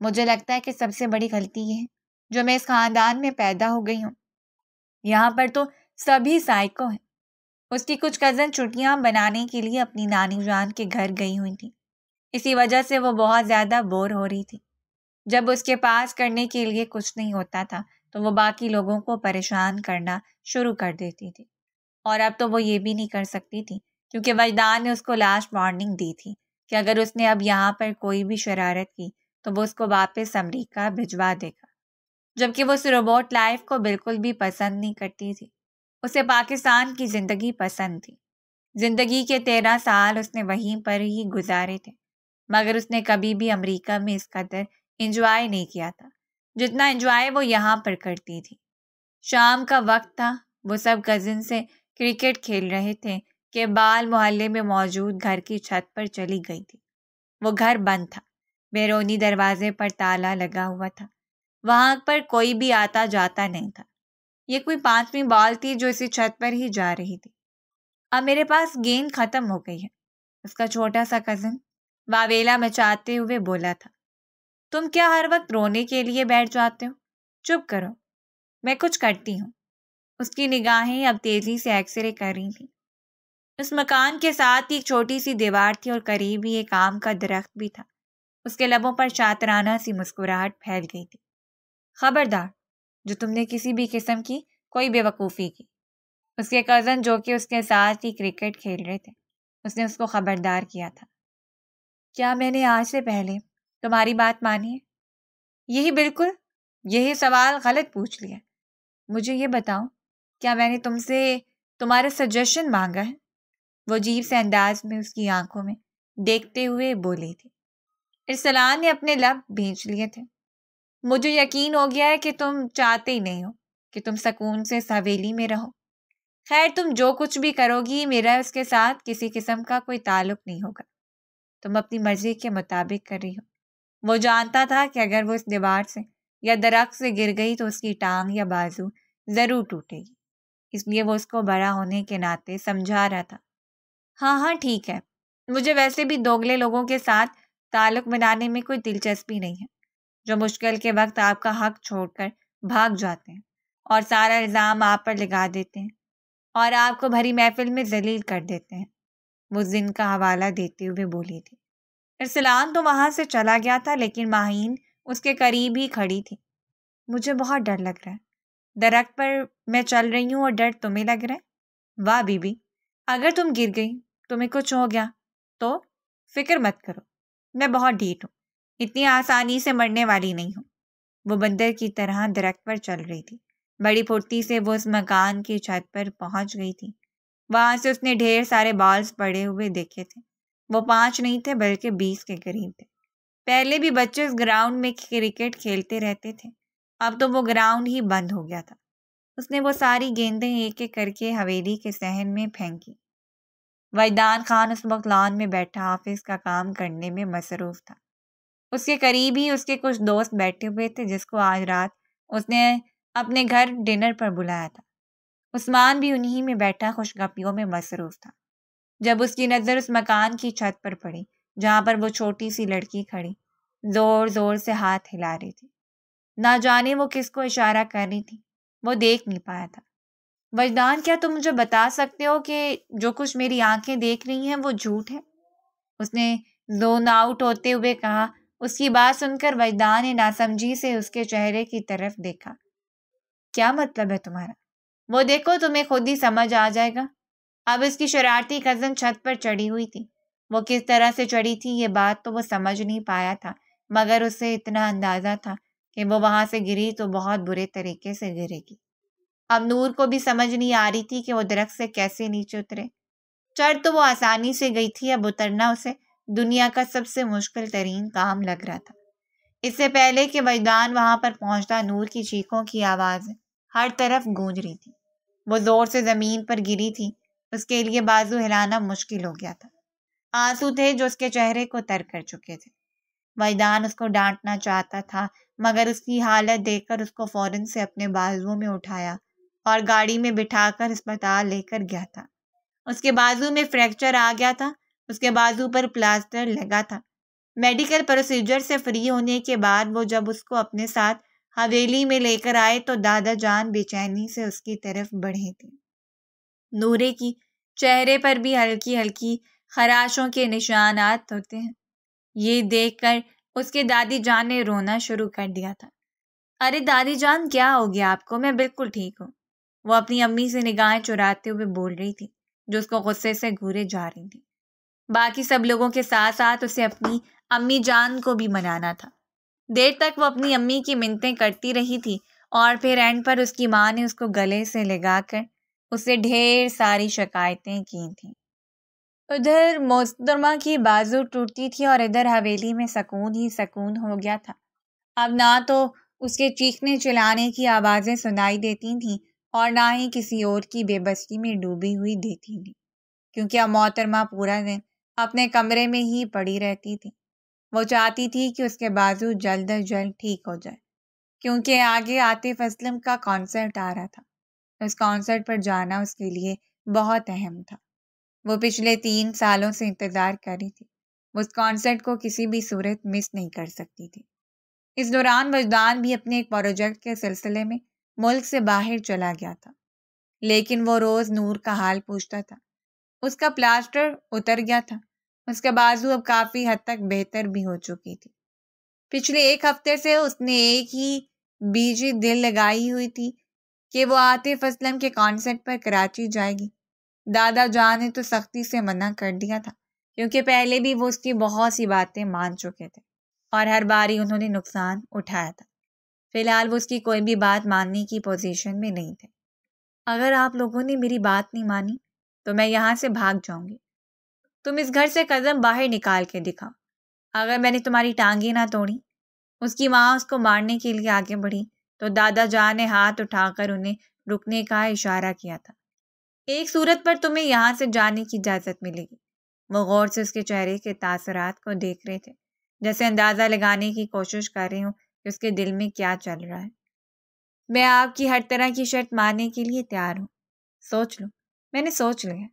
مجھے لگتا ہے کہ سب سے بڑی غلطی یہ ہے جو میں اس خاندان میں پیدا ہو گئی ہوں۔ یہاں پر تو سبھی سائیکو ہیں۔ اس کی کچھ کزن چھٹیاں بنانے کے لیے اپنی نانی جان کے گھر گئی ہوئی تھی، اسی وجہ سے وہ بہت زیادہ بور ہو رہی تھی۔ جب اس کے پاس کرنے کے لیے کچھ نہیں ہوتا تھا تو وہ باقی لوگوں کو پریشان کرنا شروع کر دیتی تھی، اور اب تو وہ یہ بھی نہیں کر سکتی تھی کیونکہ وجدان نے اس کو لاسٹ وارننگ دی تھی کہ اگر اس نے اب یہاں پر کوئی بھی شرارت کی تو وہ اس کو واپس امریکہ بھجوا دے گا، جبکہ وہ اس روبوٹ لائف کو بالکل بھی پسند نہیں کرتی تھی۔ اسے پاکستان کی زندگی پسند تھی۔ زندگی کے 13 سال اس نے وہیں پر ہی گزارے تھے، مگر اس نے کبھی بھی امریکہ میں اس قدر انجوائے نہیں کیا تھا جتنا انجوائے وہ یہاں پر کرتی تھی۔ شام کا وقت تھا، وہ سب کزن سے کرکٹ کھیل رہے تھے کہ بال محلے میں موجود گھر کی چھت پر چلی گئی تھی۔ وہ گھر بند تھا، بیرونی دروازے پر تالا لگا ہوا تھا، وہاں پر کوئی بھی آتا جاتا نہیں تھا۔ یہ کوئی 5ویں بال تھی جو اسی چھت پر ہی جا رہی تھی۔ اب میرے پاس گیند ختم ہو گئی ہے، اس کا چھوٹا سا کزن واویلا مچاتے ہوئے بولا تھا۔ تم کیا ہر وقت رونے کے لیے بیٹھ جاتے ہو؟ چپ کرو، میں کچھ کرتی ہوں۔ اس کی نگاہیں اب تیزی سے ایکس رے کر رہی تھیں۔ اس مکان کے ساتھ ایک چھوٹی سی دیوار تھی اور قریب ہی ایک آم کا درخت بھی تھا۔ اس کے لبوں پر شاطرانہ سی مسکراہٹ پھیل گئی تھی۔ خبردار جو تم نے کسی بھی قسم کی کوئی بے وقوفی کی۔ اس کے کزن جو کہ اس کے ساتھ ہی کرکٹ کھیل رہے تھے، اس نے اس کو خبردار کیا تھا۔ کیا میں نے آج سے پہلے تمہاری بات مانی ہے؟ یہی سوال غلط پوچھ لیا۔ مجھے یہ بتاؤ، کیا میں نے تم سے تمہارا سجیشن مانگا ہے؟ وہ عجیب سے انداز میں اس کی آنکھوں میں دیکھتے ہوئے بولی تھی۔ ارسلان نے اپنے لب بھینچ لیے تھے۔ مجھے یقین ہو گیا ہے کہ تم چاہتے ہی نہیں ہو کہ تم سکون سے اس حویلی میں رہو۔ خیر، تم جو کچھ بھی کرو گی میرا اس کے ساتھ کسی قسم کا کوئی تعلق نہیں ہوگا۔ تم اپنی مرضی کے مطابق کر رہی ہو۔ وہ جانتا تھا کہ اگر وہ اس دیوار سے یا درخت سے گر گئی تو اس کی ٹانگ یا بازو ضرور ٹوٹے گی، اس لیے وہ اس کو بڑا ہونے کے ناطے سمجھا رہا تھا۔ ہاں ہاں ٹھیک ہے، مجھے ویسے بھی دوگلے لوگوں کے ساتھ تعلق بنانے میں کوئی دلچسپی نہیں ہے، جو مشکل کے وقت آپ کا حق چھوڑ کر بھاگ جاتے ہیں اور سارا الزام آپ پر لگا دیتے ہیں اور آپ کو بھری محفل میں ذلیل کر دیتے ہیں، وہ زن کا حوالہ دیتے ہوئے بولی تھی۔ ارسلان تو وہاں سے چلا گیا تھا، لیکن ماہین اس کے قریب ہی کھڑی تھی۔ مجھے بہت ڈر لگ رہا ہے، درخت پر میں چل رہی ہوں اور ڈر تمہیں لگ رہا ہے؟ واہ بی بی، اگر تم گر گئی، تمہیں کچھ ہو گیا تو فکر مت کرو، میں بہت ڈھیٹ ہوں، اتنی آسانی سے مرنے والی نہیں ہوں۔ وہ بندر کی طرح درخت پر چل رہی تھی۔ بڑی پھرتی سے وہ اس مکان کی چھت پر پہنچ گئی تھی۔ وہاں سے اس نے ڈھیر سارے بالز پڑے ہوئے دیکھے تھے۔ وہ 5 نہیں تھے بلکہ 20 کے قریب تھے۔ پہلے بھی بچے اس گراؤنڈ میں کرکٹ کھیلتے رہتے تھے، اب تو وہ گراؤنڈ ہی بند ہو گیا تھا۔ اس نے وہ ساری گیندیں ایک ایک کر کے حویلی کے صحن میں پھینکی۔ وجدان خان اس وقت لان میں بیٹھا آفس کا کام کرنے میں مصروف تھا۔ اس کے قریب ہی اس کے کچھ دوست بیٹھے ہوئے تھے جس کو آج رات اس نے اپنے گھر ڈنر پر بلایا تھا۔ عثمان بھی انہی میں بیٹھا خوش گپیوں میں مصروف تھا، جب اس کی نظر اس مکان کی چھت پر پڑی جہاں پر وہ چھوٹی سی لڑکی کھڑی زور زور سے ہاتھ ہلا رہی تھی۔ نہ جانے وہ کس کو اشارہ کر رہی تھی، وہ دیکھ نہیں پایا تھا۔ وجدان، کیا تم مجھے بتا سکتے ہو کہ جو کچھ میری آنکھیں دیکھ رہی ہیں وہ جھوٹ ہے؟ اس نے زون آؤٹ ہوتے ہوئے کہا۔ اس کی بات سن کر وجدان نے ناسمجھی سے اس کے چہرے کی طرف دیکھا۔ کیا مطلب ہے تمہارا؟ وہ دیکھو، تمہیں خود ہی سمجھ آ جائے گا۔ اب اس کی شرارتی کزن چھت پر چڑھی ہوئی تھی۔ وہ کس طرح سے چڑھی تھی یہ بات تو وہ سمجھ نہیں پایا تھا، مگر اسے اتنا اندازہ تھا کہ وہ وہاں سے گری تو بہت برے طریقے سے گرے گی۔ اب نور کو بھی سمجھ نہیں آ رہی تھی کہ وہ درخت سے کیسے نیچے اترے۔ چڑھ تو وہ آسانی سے گئی تھی، اب اترنا اسے دنیا کا سب سے مشکل ترین کام لگ رہا تھا۔ اس سے پہلے کہ وجدان وہاں پر پہنچتا، نور کی چیخوں کی آوازیں ہر طرف گونج رہی تھی۔ وہ زور سے زمین پر گری تھی، اس کے لیے بازو ہلانا مشکل ہو گیا تھا۔ آنسو تھے جو اس کے چہرے کو تر کر چکے تھے۔ وجدان اس کو ڈانٹنا چاہتا تھا، مگر اس کی حالت دیکھ کر اس کو فوراً سے اپنے بازوؤں میں اٹھایا اور گاڑی میں بٹھا کر اسپتال لے کر گیا تھا۔ اس کے بازو میں فریکچر آ گیا تھا، اس کے بازو پر پلاسٹر لگا تھا۔ میڈیکل پروسیجر سے فری ہونے کے بعد وہ جب اس کو اپنے ساتھ حویلی میں لے کر آئے تو دادا جان بے چینی سے اس کی طرف بڑھے تھے۔ نورے کی چہرے پر بھی ہلکی ہلکی خراشوں کے نشانات ہوتے ہیں۔ یہ دیکھ کر اس کے دادی جان نے رونا شروع کر دیا تھا۔ ارے دادی جان، کیا ہو گیا آپ کو؟ میں بالکل ٹھیک ہوں، وہ اپنی امی سے نگاہیں چراتے ہوئے بول رہی تھی جو اس کو غصے سے گھورے جا رہی تھی۔ باقی سب لوگوں کے ساتھ ساتھ اسے اپنی امی جان کو بھی منانا تھا۔ دیر تک وہ اپنی امی کی منتیں کرتی رہی تھی اور پھر اینڈ پر اس کی ماں نے اس کو گلے سے لگا کر اسے ڈھیر ساری شکایتیں کی تھیں۔ ادھر محترمہ کی بازو ٹوٹتی تھی اور ادھر حویلی میں سکون ہی سکون ہو گیا تھا۔ اب نہ تو اس کے چیخنے چلانے کی آوازیں سنائی دیتی تھیں اور نہ ہی کسی اور کی بے بسی میں ڈوبی ہوئی دیتی تھی، کیونکہ اب محترمہ پورا دن اپنے کمرے میں ہی پڑی رہتی تھی۔ وہ چاہتی تھی کہ اس کے بازو جلد از جلد ٹھیک ہو جائے، کیونکہ آگے عاطف اسلم کا کانسرٹ آ رہا تھا۔ اس کانسرٹ پر جانا اس کے لیے بہت اہم تھا۔ وہ پچھلے 3 سالوں سے انتظار کر رہی تھی، وہ اس کانسرٹ کو کسی بھی صورت مس نہیں کر سکتی تھی۔ اس دوران وجدان بھی اپنے ایک پروجیکٹ کے سلسلے میں ملک سے باہر چلا گیا تھا، لیکن وہ روز نور کا حال پوچھتا تھا۔ اس کا پلاسٹر اتر گیا تھا، اس کا بازو اب کافی حد تک بہتر بھی ہو چکی تھی۔ پچھلے 1 ہفتے سے اس نے ایک ہی بیجی دل لگائی ہوئی تھی کہ وہ عاطف اسلم کے کانسرٹ پر کراچی جائے گی۔ دادا جان نے تو سختی سے منع کر دیا تھا، کیونکہ پہلے بھی وہ اس کی بہت سی باتیں مان چکے تھے اور ہر باری انہوں نے نقصان اٹھایا تھا۔ فی الحال وہ اس کی کوئی بھی بات ماننے کی پوزیشن میں نہیں تھے۔ اگر آپ لوگوں نے میری بات نہیں مانی تو میں یہاں سے بھاگ جاؤں گی۔ تم اس گھر سے قدم باہر نکال کے دکھاؤ۔ اگر میں نے تمہاری ٹانگیں نہ توڑی۔ اس کی ماں اس کو مارنے کے لیے آگے بڑھی تو دادا جان نے ہاتھ اٹھا کر انہیں رکنے کا اشارہ کیا تھا۔ ایک صورت پر تمہیں یہاں سے جانے کی اجازت ملے گی۔ وہ غور سے اس کے چہرے کے تاثرات کو دیکھ رہے تھے جیسے اندازہ لگانے کی کوشش کر رہی ہوں کہ اس کے دل میں کیا چل رہا ہے۔ میں آپ کی ہر طرح کی شرط ماننے کے لیے تیار ہوں۔ سوچ لو، میں نے سوچ لیا۔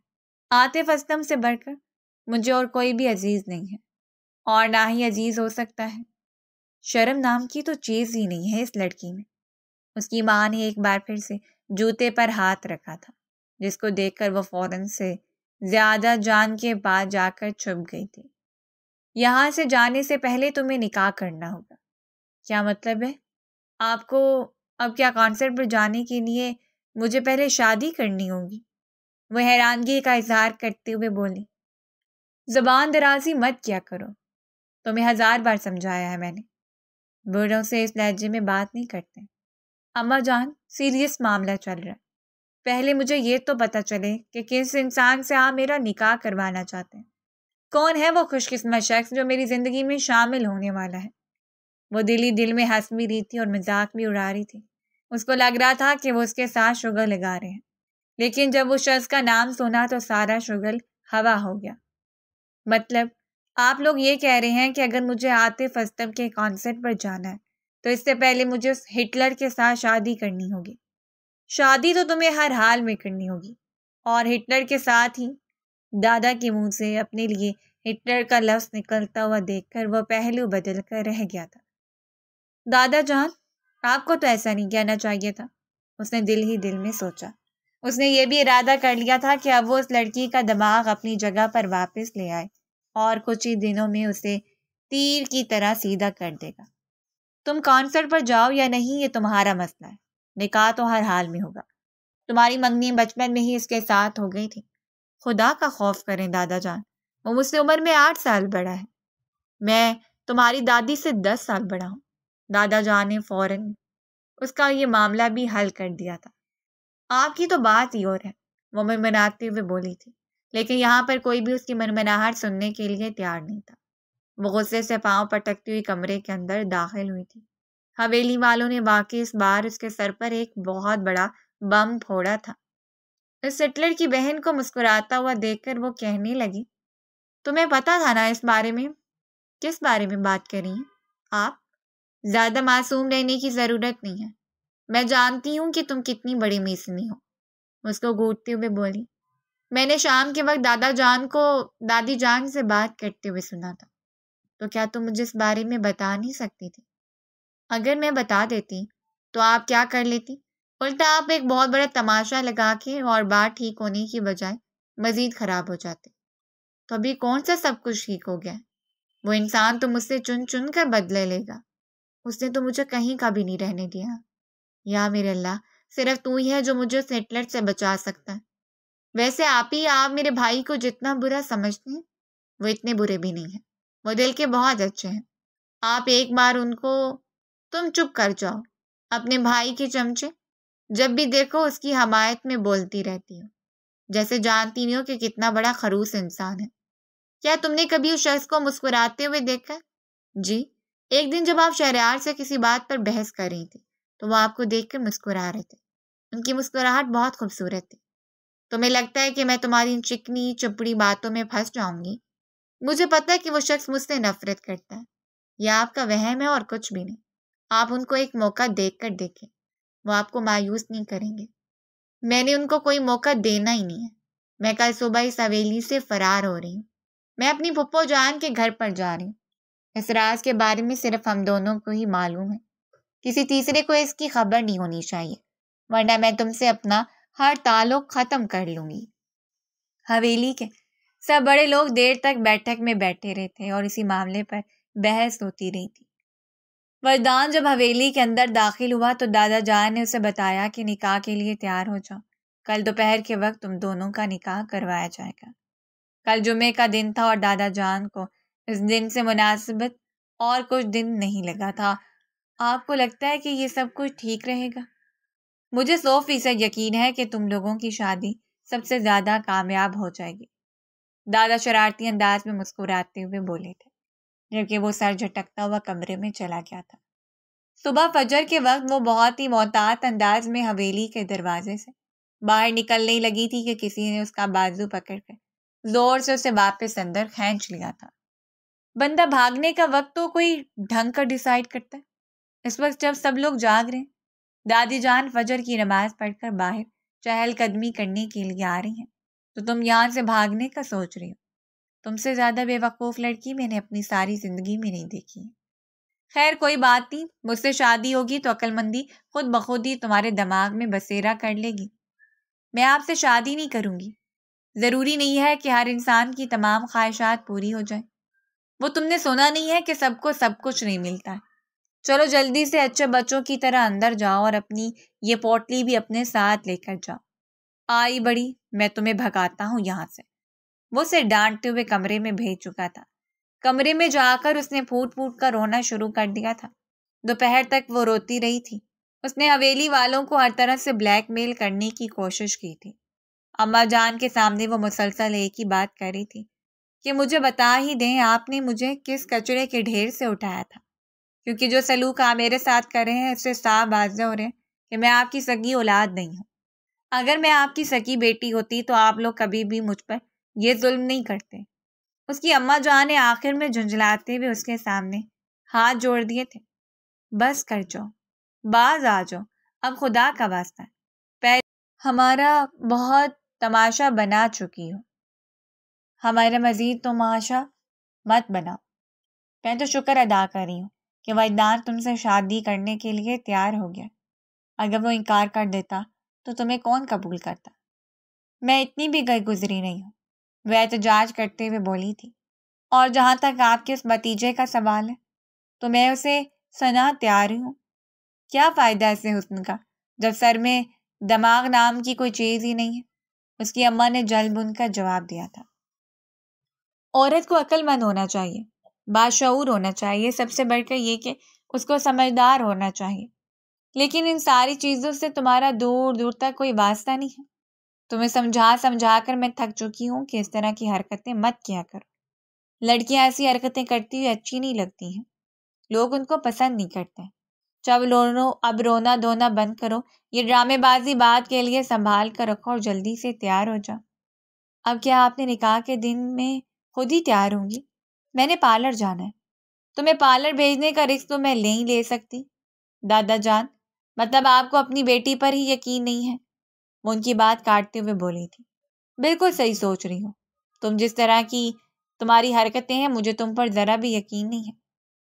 عاطف اسلم سے بڑھ کر مجھے اور کوئی بھی عزیز نہیں ہے، اور نہ ہی عزیز ہو سکتا ہے۔ شرم نام کی تو چیز ہی نہیں ہے اس لڑکی میں۔ اس کی ماں نے ایک بار پھر سے جوتے پر ہاتھ رکھا تھا، جس کو دیکھ کر وہ فوراً سے زیادہ جان کے پاس جا کر چھپ گئی تھی۔ یہاں سے جانے سے پہلے تمہیں نکاح کرنا ہوگا۔ کیا مطلب ہے؟ آپ کو اب کیا کانسرٹ پر جانے کے لیے مجھے پہلے شادی کرنی ہوگی؟ وہ حیرانگی کا اظہار کرتے ہوئے بولی۔ زبان درازی مت کیا کرو، تمہیں 1000 بار سمجھایا ہے میں نے۔ بوڑھوں سے اس لہجے میں بات نہیں کرتے۔ اماں جان، سیریس معاملہ چل رہا ہے، پہلے مجھے یہ تو پتہ چلے کہ کس انسان سے آپ میرا نکاح کروانا چاہتے ہیں۔ کون ہے وہ خوش قسمت شخص جو میری زندگی میں شامل ہونے والا ہے؟ وہ دل ہی دل میں ہنس بھی رہی تھی اور مذاق بھی اڑا رہی تھی۔ اس کو لگ رہا تھا کہ وہ اس کے ساتھ شغل لگا رہے ہیں، لیکن جب اس شخص کا نام سنا تو سارا شغل ہوا ہو گیا۔ مطلب آپ لوگ یہ کہہ رہے ہیں کہ اگر مجھے عاطف اسلم کے کانسرٹ پر جانا ہے تو اس سے پہلے مجھے اس ہٹلر کے ساتھ شادی کرنی ہوگی۔ شادی تو تمہیں ہر حال میں کرنی ہوگی، اور ہٹلر کے ساتھ ہی۔ دادا کے منہ سے اپنے لیے ہٹلر کا لفظ نکلتا ہوا دیکھ کر وہ پہلو بدل کر رہ گیا تھا۔ دادا جان، آپ کو تو ایسا نہیں کہنا چاہیے تھا، اس نے دل ہی دل میں سوچا۔ اس نے یہ بھی ارادہ کر لیا تھا کہ اب وہ اس لڑکی کا دماغ اپنی جگہ پر واپس لے آئے اور کچھ ہی دنوں میں اسے تیر کی طرح سیدھا کر دے گا۔ تم کانسرٹ پر جاؤ یا نہیں یہ تمہارا مسئلہ ہے، نکاح تو ہر حال میں ہوگا۔ تمہاری منگنی بچپن میں ہی اس کے ساتھ ہو گئی تھی۔ خدا کا خوف کریں دادا جان، وہ مجھ سے عمر میں 8 سال بڑا ہے، میں تمہاری دادی سے 10 سال بڑا ہوں۔ دادا جان نے فوراً اس کا یہ معاملہ بھی حل کر دیا تھا۔ آپ کی تو بات ہی اور ہے، وہ منمناتے ہوئے بولی تھی، لیکن یہاں پر کوئی بھی اس کی منمناہٹ سننے کے لیے تیار نہیں تھا۔ وہ غصے سے پاؤں پٹکتی ہوئی کمرے کے اندر داخل ہوئی تھی۔ حویلی والوں نے واقعی اس بار اس کے سر پر ایک بہت بڑا بم پھوڑا تھا۔ اس ہٹلر کی بہن کو مسکراتا ہوا دیکھ کر وہ کہنے لگی، تمہیں پتا تھا نا اس بارے میں؟ کس بارے میں بات کر رہی ہیں آپ؟ زیادہ معصوم رہنے کی ضرورت نہیں ہے، میں جانتی ہوں کہ تم کتنی بڑی میسنی ہو۔ اس کو گھونٹتے ہوئے بولی، میں نے شام کے وقت دادا جان کو دادی جان سے بات کرتے ہوئے سنا تھا، تو کیا تم مجھے اس بارے میں بتا نہیں سکتی تھی؟ اگر میں بتا دیتی تو آپ کیا کر لیتی؟ الٹا آپ ایک بہت بڑا تماشا لگا کے اور بات ٹھیک ہونے کی بجائے مزید خراب ہو جاتے۔ تو ابھی کون سا سب کچھ ٹھیک ہو گیا ہے؟ وہ انسان تو مجھ سے چن چن کر بدلے لے گا، اس نے تو مجھے کہیں کا بھی نہیں رہنے دیا۔ یا میرے اللہ، صرف تو ہی ہے جو مجھے اس ہٹلر سے بچا سکتا ہے۔ ویسے آپ میرے بھائی کو جتنا برا سمجھتے ہیں وہ اتنے برے بھی نہیں ہیں، وہ دل کے بہت اچھے ہیں۔ آپ ایک بار ان کو… تم چپ کر جاؤ، اپنے بھائی کے چمچے، جب بھی دیکھو اس کی حمایت میں بولتی رہتی ہو، جیسے جانتی نہیں ہو کہ کتنا بڑا خروس انسان ہے۔ کیا تم نے کبھی اس شخص کو مسکراتے ہوئے دیکھا؟ جی، ایک دن جب آپ شہریار سے کسی بات پر بحث کر رہی تھی تو وہ آپ کو دیکھ کر مسکرا رہے تھے، ان کی مسکراہٹ بہت خوبصورت تھی۔ تمہیں لگتا ہے کہ میں تمہاری ان چکنی چپڑی باتوں میں پھنس جاؤں گی؟ مجھے پتہ ہے کہ وہ شخص مجھ سے نفرت کرتا ہے، یہ آپ کا وہم ہے اور کچھ بھی نہیں۔ آپ ان کو ایک موقع دیکھ کر دیکھیں، وہ آپ کو مایوس نہیں کریں گے۔ میں نے ان کو کوئی موقع دینا ہی نہیں ہے۔ میں کل صبح اس حویلی سے فرار ہو رہی ہوں، میں اپنی پھپھو جان کے گھر پر جا رہی ہوں۔ اس راز کے بارے میں صرف ہم دونوں کو ہی معلوم ہے، کسی تیسرے کو اس کی خبر نہیں ہونی چاہیے، ورنہ میں تم سے اپنا ہر تعلق ختم کر لوں گی۔ حویلی کے سب بڑے لوگ دیر تک بیٹھک میں بیٹھے رہے تھے اور اسی معاملے پر بحث ہوتی رہی تھی۔ وردان جب حویلی کے اندر داخل ہوا تو دادا جان نے اسے بتایا کہ نکاح کے لیے تیار ہو جاؤ، کل دوپہر کے وقت تم دونوں کا نکاح کروایا جائے گا۔ کل جمعے کا دن تھا اور دادا جان کو اس دن سے مناسبت اور کچھ دن نہیں لگا تھا۔ آپ کو لگتا ہے کہ یہ سب کچھ ٹھیک رہے گا؟ مجھے 100% یقین ہے کہ تم لوگوں کی شادی سب سے زیادہ کامیاب ہو جائے گی، دادا شرارتی انداز میں مسکراتے ہوئے بولے تھے، جبکہ وہ سر جھٹکتا ہوا کمرے میں چلا گیا تھا۔ صبح فجر کے وقت وہ بہت ہی محتاط انداز میں حویلی کے دروازے سے باہر نکلنے لگی تھی کہ کسی نے اس کا بازو پکڑ کر زور سے اسے واپس اندر کھینچ لیا تھا۔ بندہ بھاگنے کا وقت تو کوئی ڈھنگ کا ڈیسائیڈ کرتا ہے۔ اس وقت جب سب لوگ جاگ رہے ہیں، دادی جان فجر کی نماز پڑھ کر باہر چہل قدمی کرنے کے لیے آ رہی ہیں، تو تم یہاں سے بھاگنے کا سوچ رہی ہو۔ تم سے زیادہ بے وقوف لڑکی میں نے اپنی ساری زندگی میں نہیں دیکھی ہے۔ خیر کوئی بات نہیں، مجھ سے شادی ہوگی تو عقل مندی خود بخود ہی تمہارے دماغ میں بسیرا کر لے گی۔ میں آپ سے شادی نہیں کروں گی۔ ضروری نہیں ہے کہ ہر انسان کی تمام خواہشات پوری ہو جائیں۔ وہ تم نے سنا نہیں ہے کہ سب کو سب کچھ نہیں ملتا ہے۔ چلو جلدی سے اچھے بچوں کی طرح اندر جاؤ اور اپنی یہ پوٹلی بھی اپنے ساتھ لے کر جاؤ۔ آئی بڑی، میں تمہیں بھگاتا ہوں یہاں سے۔ وہ اسے ڈانٹتے ہوئے کمرے میں بھیج چکا تھا۔ کمرے میں جا کر اس نے پھوٹ پھوٹ کر رونا شروع کر دیا تھا۔ دوپہر تک وہ روتی رہی تھی۔ اس نے حویلی والوں کو ہر طرح سے بلیک میل کرنے کی کوشش کی تھی۔ اماں جان کے سامنے وہ مسلسل ایک ہی بات کر رہی تھی کہ مجھے بتا ہی دیں آپ نے مجھے کس کچرے کے ڈھیر سے اٹھایا تھا، کیونکہ جو سلوک آپ میرے ساتھ کر رہے ہیں اس سے صاف واضح ہو رہے ہیں کہ میں آپ کی سگی اولاد نہیں ہوں۔ اگر میں آپ کی سگی بیٹی ہوتی تو آپ لوگ کبھی بھی مجھ پر یہ ظلم نہیں کرتے۔ اس کی اماں جان نے آخر میں جھنجھلاتے ہوئے اس کے سامنے ہاتھ جوڑ دیے تھے۔ بس کر جاؤ، باز آ جاؤ، اب خدا کا واسطہ ہے، پہلے ہمارا بہت تماشا بنا چکی ہو، ہمارا مزید تماشا مت بناؤ۔ میں تو شکر ادا کر رہی ہوں کہ وجدان تم سے شادی کرنے کے لیے تیار ہو گیا۔ اگر وہ انکار کر دیتا تو تمہیں کون قبول کرتا؟ میں اتنی بھی گئی گزری نہیں ہوں، وہ احتجاج کرتے ہوئے بولی تھی۔ اور جہاں تک آپ کے اس بھتیجے کا سوال ہے تو میں اسے سنا تیار ہوں۔ کیا فائدہ ایسے حسن کا جب سر میں دماغ نام کی کوئی چیز ہی نہیں ہے؟ اس کی اماں نے جل بن کر جواب دیا تھا۔ عورت کو عقل مند ہونا چاہیے، باشعور ہونا چاہیے، سب سے بڑھ کر یہ کہ اس کو سمجھدار ہونا چاہیے۔ لیکن ان ساری چیزوں سے تمہارا دور دور تک کوئی واسطہ نہیں ہے۔ تمہیں سمجھا سمجھا کر میں تھک چکی ہوں کہ اس طرح کی حرکتیں مت کیا کرو۔ لڑکیاں ایسی حرکتیں کرتی ہوئی اچھی نہیں لگتی ہیں، لوگ ان کو پسند نہیں کرتے۔ اب رونا دھونا بند کرو، یہ ڈرامے بازی بات کے لیے سنبھال کر رکھو اور جلدی سے تیار ہو جاؤ۔ اب کیا آپ نے نکاح کے دن میں خود ہی تیار ہوں گی؟ میں نے پارلر جانا ہے۔ تمہیں پارلر بھیجنے کا رسک تو میں نہیں لے سکتی دادا جان، مطلب آپ کو اپنی بیٹی پر ہی یقین نہیں ہے؟ وہ ان کی بات کاٹتے ہوئے بولی تھی۔ بالکل صحیح سوچ رہی ہوں، تم جس طرح کی تمہاری حرکتیں ہیں مجھے تم پر ذرا بھی یقین نہیں ہے۔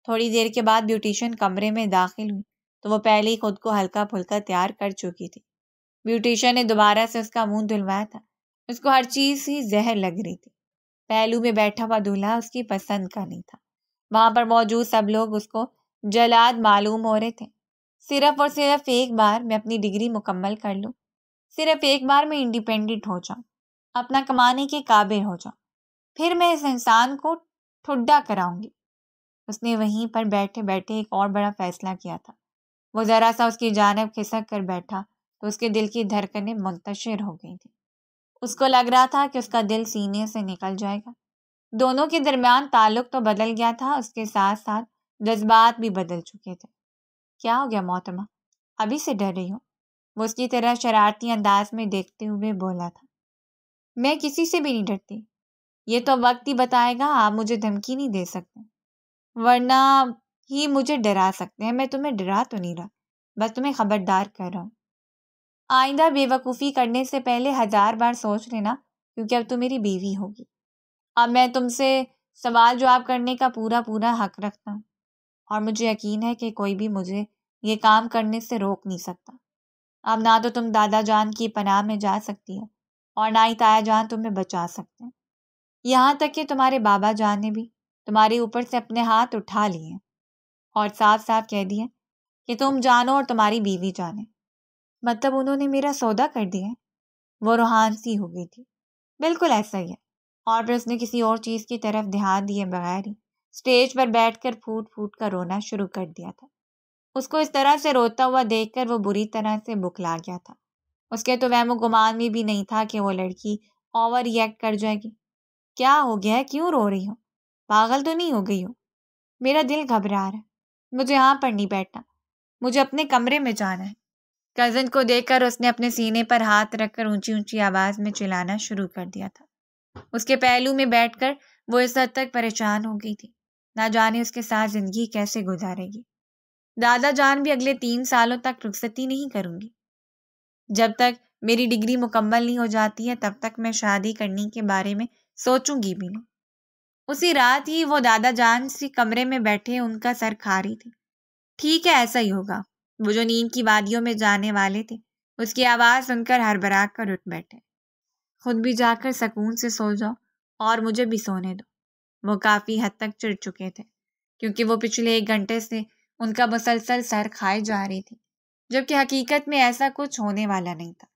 تھوڑی دیر کے بعد بیوٹیشین کمرے میں داخل ہوئی تو وہ پہلے ہی خود کو ہلکا پھلکا تیار کر چکی تھی۔ بیوٹیشین نے دوبارہ سے اس کا منہ دھلوایا تھا۔ اس کو ہر چیز ہی زہر لگ رہی تھی۔ پہلو میں بیٹھا ہوا دولہا اس کی پسند کا نہیں تھا۔ وہاں پر موجود سب لوگ اس کو جلاد معلوم ہو رہے تھے۔ صرف اور صرف ایک بار میں اپنی ڈگری مکمل کر لوں، صرف ایک بار میں انڈیپینڈنٹ ہو جاؤں، اپنا کمانے کے قابل ہو جاؤں، پھر میں اس انسان کو ٹھڈا کراؤں گی۔ اس نے وہیں پر بیٹھے بیٹھے ایک اور بڑا فیصلہ کیا تھا۔ وہ ذرا سا اس کی جانب کھسک کر بیٹھا تو اس کے دل کی دھڑکنیں منتشر ہو گئی تھیں۔ اس کو لگ رہا تھا کہ اس کا دل سینے سے نکل جائے گا۔ دونوں کے درمیان تعلق تو بدل گیا تھا، اس کے ساتھ ساتھ جذبات بھی بدل چکے تھے۔ کیا ہو گیا محترمہ، ابھی سے ڈر رہی ہو؟ وہ اس کی طرح شرارتی انداز میں دیکھتے ہوئے بولا تھا۔ میں کسی سے بھی نہیں ڈرتی، یہ تو وقت ہی بتائے گا، آپ مجھے دھمکی نہیں دے سکتے، ورنہ ہی مجھے ڈرا سکتے ہیں۔ میں تمہیں ڈرا تو نہیں رہا، بس تمہیں خبردار کر رہا ہوں۔ آئندہ بے وقوفی کرنے سے پہلے 1000 بار سوچ لینا، کیونکہ اب تو میری بیوی ہوگی۔ اب میں تم سے سوال جواب کرنے کا پورا حق رکھتا ہوں، اور مجھے یقین ہے کہ کوئی بھی مجھے یہ کام کرنے سے روک نہیں سکتا۔ اب نہ تو تم دادا جان کی پناہ میں جا سکتی ہو اور نہ ہی تایا جان تمہیں بچا سکتے ہیں۔ یہاں تک کہ تمہارے بابا جان نے بھی تمہارے اوپر سے اپنے ہاتھ اٹھا لیے ہیں اور صاف صاف کہہ دیا کہ تم جانو اور تمہاری بیوی جانے۔ مطلب انہوں نے میرا سودا کر دیا ہے؟ وہ روحان سی ہو گئی تھی۔ بالکل ایسا ہی ہے۔ اور پھر اس نے کسی اور چیز کی طرف دھیان دیے بغیر ہی اسٹیج پر بیٹھ کر پھوٹ پھوٹ کر رونا شروع کر دیا تھا۔ اس کو اس طرح سے روتا ہوا دیکھ کر وہ بری طرح سے بکلا گیا تھا۔ اس کے تو وہم و گمان میں بھی نہیں تھا کہ وہ لڑکی اوور ری ایکٹ کر جائے گی۔ کیا ہو گیا ہے، کیوں رو رہی ہو؟ پاگل تو نہیں ہو گئی ہو؟ میرا دل گھبرا رہا ہے، مجھے یہاں پر نہیں بیٹھنا، مجھے اپنے کمرے میں جانا ہے۔ کزن کو دیکھ کر اس نے اپنے سینے پر ہاتھ رکھ کر اونچی اونچی آواز میں چلانا شروع کر دیا تھا۔ اس کے پہلو میں بیٹھ کر وہ اس حد تک پریشان ہو گئی تھی نہ جانے اس کے ساتھ زندگی کیسے گزارے گی۔ دادا جان بھی اگلے 3 سالوں تک رخصتی نہیں کروں گی۔ جب تک میری ڈگری مکمل نہیں ہو جاتی ہے تب تک میں شادی کرنے کے بارے میں سوچوں گی بھی نہیں۔ اسی رات ہی وہ دادا جان سی کمرے میں بیٹھے ان کا سر کھا رہی تھی۔ ٹھیک ہے، ایسا ہی ہوگا۔ وہ جو نیند کی وادیوں میں جانے والے تھے اس کی آواز سن کر ہڑبڑا کر اٹھ بیٹھے۔ خود بھی جا کر سکون سے سو جاؤ اور مجھے بھی سونے دو۔ وہ کافی حد تک چڑ چکے تھے کیونکہ وہ پچھلے 1 گھنٹے سے ان کا مسلسل سر کھائے جا رہی تھی، جبکہ حقیقت میں ایسا کچھ ہونے والا نہیں تھا۔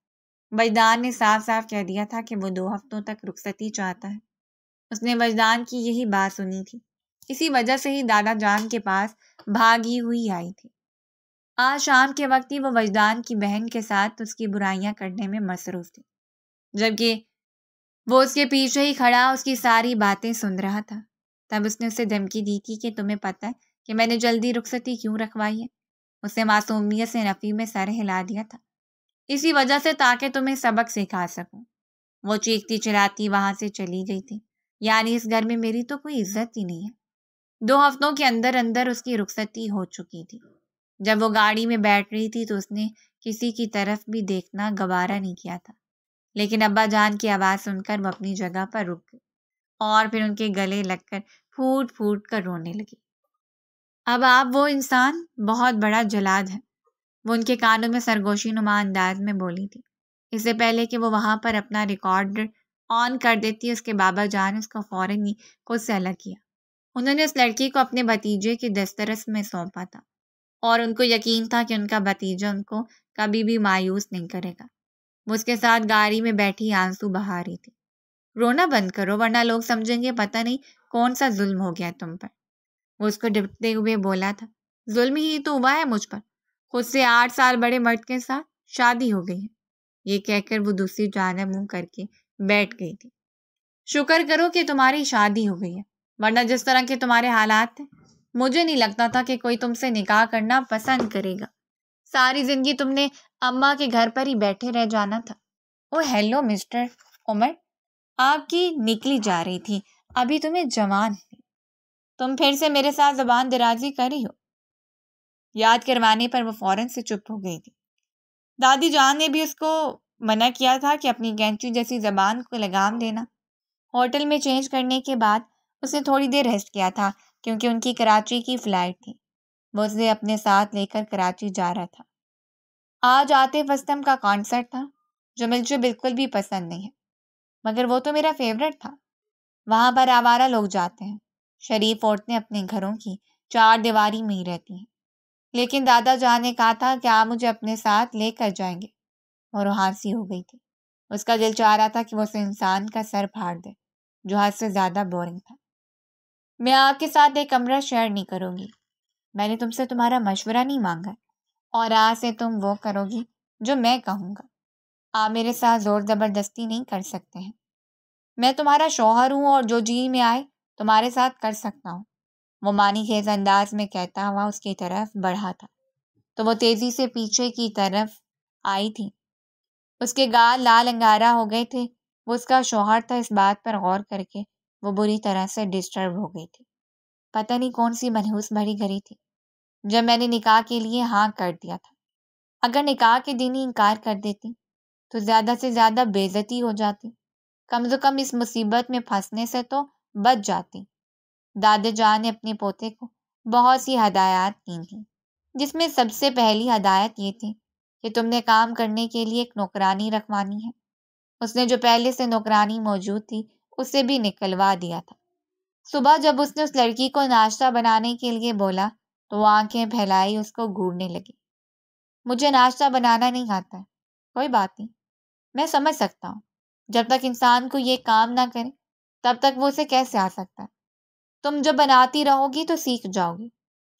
وجدان نے صاف صاف کہہ دیا تھا کہ وہ 2 ہفتوں تک رخصتی چاہتا ہے۔ اس نے وجدان کی یہی بات سنی تھی، اسی وجہ سے ہی دادا جان کے پاس بھاگی ہوئی آئی تھی۔ آج شام کے وقت ہی وہ وجدان کی بہن کے ساتھ اس کی برائیاں کرنے میں مصروف تھی، جبکہ وہ اس کے پیچھے ہی کھڑا اس کی ساری باتیں سن رہا تھا۔ تب اس نے اسے دھمکی دی تھی کہ تمہیں پتہ ہے کہ میں نے جلدی رخصتی کیوں رکھوائی ہے؟ اس نے معصومیت سے نفی میں سر ہلا دیا تھا، اسی وجہ سے تاکہ تمہیں سبق سکھا سکوں۔ وہ چیختی چلاتی وہاں سے چلی گئی تھی۔ یعنی اس گھر میں میری تو کوئی عزت ہی نہیں ہے۔ 2 ہفتوں کے اندر اندر اس کی رخصتی ہو چکی تھی۔ جب وہ گاڑی میں بیٹھ رہی تھی تو اس نے کسی کی طرف بھی دیکھنا گوارا نہیں کیا تھا، لیکن ابا جان کی آواز سن کر وہ اپنی جگہ پر رک گئی اور پھر ان کے گلے لگ کر پھوٹ پھوٹ کر رونے لگی۔ اب آپ وہ انسان بہت بڑا جلاد ہے، وہ ان کے کانوں میں سرگوشی نما انداز میں بولی تھی۔ اس سے پہلے کہ وہ وہاں پر اپنا ریکارڈ آن کر دیتی اس کے بابا جان اس کو فوراً ہی خود سے الگ کیا۔ انہوں نے اس لڑکی کو اپنے بھتیجے کے دسترس میں سونپا تھا اور ان کو یقین تھا کہ ان کا بھتیجا ان کو کبھی بھی مایوس نہیں کرے گا۔ وہ اس کے ساتھ گاڑی میں بیٹھی آنسو بہا رہی تھی۔ رونا بند کرو ورنہ لوگ سمجھیں گے پتہ نہیں کون سا ظلم ہو گیا تم پر۔ وہ اس کو ڈپٹتے ہوئے بولا تھا، ظلم ہی تو ہوا ہے مجھ پر، خود سے 8 سال بڑے مرد کے ساتھ شادی ہو گئی ہے۔ یہ کہہ کر وہ دوسری جانب منہ کر کے بیٹھ گئی تھی۔ شکر کرو کہ تمہاری شادی ہو گئی ہے، ورنہ جس طرح کے تمہارے حالات تھے مجھے نہیں لگتا تھا کہ کوئی تم سے نکاح کرنا پسند کرے گا۔ ساری زندگی تم نے اماں کے گھر پر ہی بیٹھے رہ جانا تھا۔ او ہیلو مسٹر عمر، آپ کی نکلی جا رہی تھی، ابھی تمہیں جوان ہے، تم پھر سے میرے ساتھ زبان درازی کری ہو۔ یاد کروانے پر وہ فوراً سے چپ ہو گئی تھی۔ دادی جان نے بھی اس کو منع کیا تھا کہ اپنی کینچی جیسی زبان کو لگام دینا۔ ہوٹل میں چینج کرنے کے بعد اس نے تھوڑی دیر ریسٹ کیا تھا کیونکہ ان کی کراچی کی فلائٹ تھی۔ وہ اسے اپنے ساتھ لے کر کراچی جا رہا تھا۔ آج عاطف اسلم کا کانسرٹ تھا جو مجھے بالکل بھی پسند نہیں ہے، مگر وہ تو میرا فیوریٹ تھا۔ وہاں پر آوارہ لوگ جاتے ہیں، شریف عورتیں اپنے گھروں کی 4 دیواری میں ہی رہتی ہیں، لیکن دادا جان نے کہا تھا کہ آپ مجھے اپنے ساتھ لے کر جائیں گے، اور وہ ہنسی ہو گئی تھی۔ اس کا دل چاہ رہا تھا کہ وہ اس انسان کا سر پھاڑ دے جو حد سے زیادہ بورنگ تھا۔ میں آپ کے ساتھ ایک کمرہ شیئر نہیں کروں گی، میں نے تم سے تمہارا مشورہ نہیں مانگا، اور آج سے تم وہ کرو گی جو میں کہوں گا۔ آپ میرے ساتھ زور زبردستی نہیں کر سکتے ہیں، میں تمہارا شوہر ہوں اور جو جی میں آئے تمہارے ساتھ کر سکتا ہوں۔ وہ معنی خیز انداز میں کہتا ہوا اس کی طرف بڑھا تھا تو وہ تیزی سے پیچھے کی طرف آئی تھی۔ اس کے گال لال انگارہ ہو گئے تھے۔ وہ اس کا شوہر تھا، اس بات پر غور کر کے وہ بری طرح سے ڈسٹرب ہو گئی تھی۔ پتہ نہیں کون سی منحوس بھری گھڑی تھی جب میں نے نکاح کے لیے ہاں کر دیا تھا۔ اگر نکاح کے دن ہی انکار کر دیتی تو زیادہ سے زیادہ بے عزتی ہو جاتی، کم سے کم اس مصیبت میں پھنسنے سے تو بچ جاتی۔ دادے جان نے اپنے پوتے کو بہت سی ہدایات کی تھیں، جس میں سب سے پہلی ہدایت یہ تھی کہ تم نے کام کرنے کے لیے ایک نوکرانی رکھوانی ہے۔ اس نے جو پہلے سے نوکرانی موجود تھی اسے بھی نکلوا دیا تھا۔ صبح جب اس نے اس لڑکی کو ناشتہ بنانے کے لیے بولا تو وہ آنکھیں پھیلائی اس کو گھورنے لگی۔ مجھے ناشتہ بنانا نہیں آتا ہے۔ کوئی بات نہیں، میں سمجھ سکتا ہوں، جب تک انسان کو یہ کام نہ کرے تب تک وہ اسے کیسے آ سکتا ہے۔ تم جب بناتی رہو گی تو سیکھ جاؤ گی۔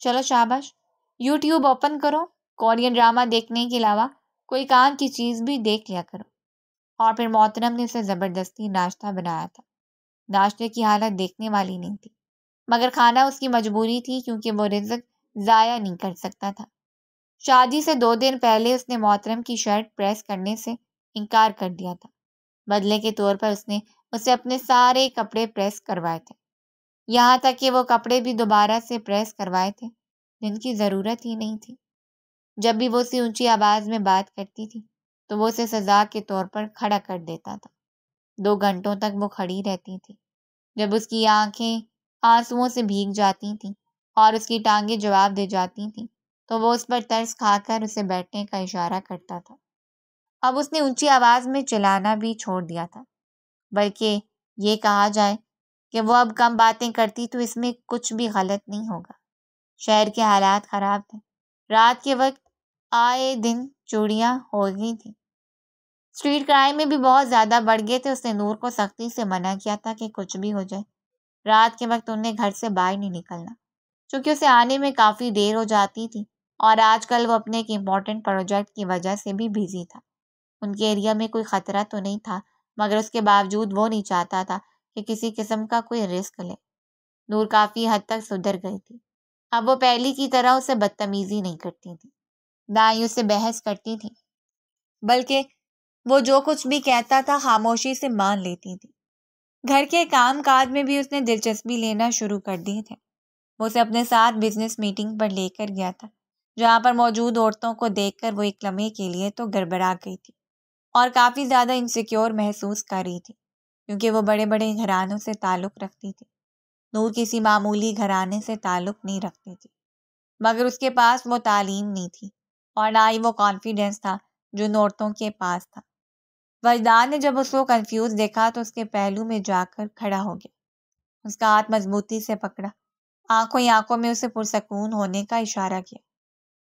چلو شاباش، یوٹیوب اوپن کرو، کورین ڈرامہ دیکھنے کے علاوہ کوئی کام کی چیز بھی دیکھ لیا کرو۔ اور پھر محترم نے اسے زبردستی ناشتہ بنایا تھا۔ ناشتے کی حالت دیکھنے والی نہیں تھی، مگر کھانا اس کی مجبوری تھی کیونکہ وہ رزق ضائع نہیں کر سکتا تھا۔ شادی سے 2 دن پہلے اس نے محترم کی شرٹ پریس کرنے سے انکار کر دیا تھا۔ بدلے کے طور پر اس نے اسے اپنے سارے کپڑے پریس کروائے تھے۔ یہاں تک کہ وہ کپڑے بھی دوبارہ سے پریس کروائے تھے جن کی ضرورت ہی نہیں تھی۔ جب بھی وہ اسے اونچی آواز میں بات کرتی تھی تو وہ اسے سزا کے طور پر کھڑا کر دیتا تھا۔ 2 گھنٹوں تک وہ کھڑی رہتی تھی۔ جب اس کی آنکھیں آنسوؤں سے بھیگ جاتی تھیں اور اس کی ٹانگیں جواب دے جاتی تھیں تو وہ اس پر ترس کھا کر اسے بیٹھنے کا اشارہ کرتا تھا۔ اب اس نے اونچی آواز میں چلانا بھی چھوڑ دیا تھا، بلکہ یہ کہا جائے کہ وہ اب کم باتیں کرتی تو اس میں کچھ بھی غلط نہیں ہوگا۔ شہر کے حالات خراب تھے۔ رات کے وقت آئے دن چوریاں ہو گئی تھیں۔ اسٹریٹ کرائم میں بھی بہت زیادہ بڑھ گئے تھے۔ اس نے نور کو سختی سے منع کیا تھا کہ کچھ بھی ہو جائے رات کے وقت انہیں گھر سے باہر نہیں نکلنا، چونکہ اسے آنے میں کافی دیر ہو جاتی تھی اور آج کل وہ اپنے ایک امپورٹنٹ پروجیکٹ کی وجہ سے بھی بزی تھا۔ ان کے ایریا میں کوئی خطرہ تو نہیں تھا، مگر اس کے باوجود وہ نہیں چاہتا تھا کہ کسی قسم کا کوئی رسک لے۔ نور کافی حد تک سدھر گئی تھی۔ اب وہ پہلی کی طرح اسے بدتمیزی نہیں کرتی تھی، نہ ہی اسے بحث کرتی تھی، بلکہ وہ جو کچھ بھی کہتا تھا خاموشی سے مان لیتی تھی۔ گھر کے کام کاج میں بھی اس نے دلچسپی لینا شروع کر دی تھے۔ وہ اسے اپنے ساتھ بزنس میٹنگ پر لے کر گیا تھا، جہاں پر موجود عورتوں کو دیکھ کر وہ ایک لمحے کے لیے تو گڑبڑا گئی تھی اور کافی زیادہ انسیکیور محسوس کر رہی تھی، کیونکہ وہ بڑے بڑے گھرانوں سے تعلق رکھتی تھی۔ نور کسی معمولی گھرانے سے تعلق نہیں رکھتی تھی، مگر اس کے پاس وہ تعلیم نہیں تھی اور نہ ہی وہ کانفیڈنس تھا جو ان عورتوں کے پاس تھا۔ وجدان نے جب اس کو کنفیوز دیکھا تو اس کے پہلو میں جا کر کھڑا ہو گیا، اس کا ہاتھ مضبوطی سے پکڑا، آنکھوں ہی آنکھوں میں اسے پرسکون ہونے کا اشارہ کیا۔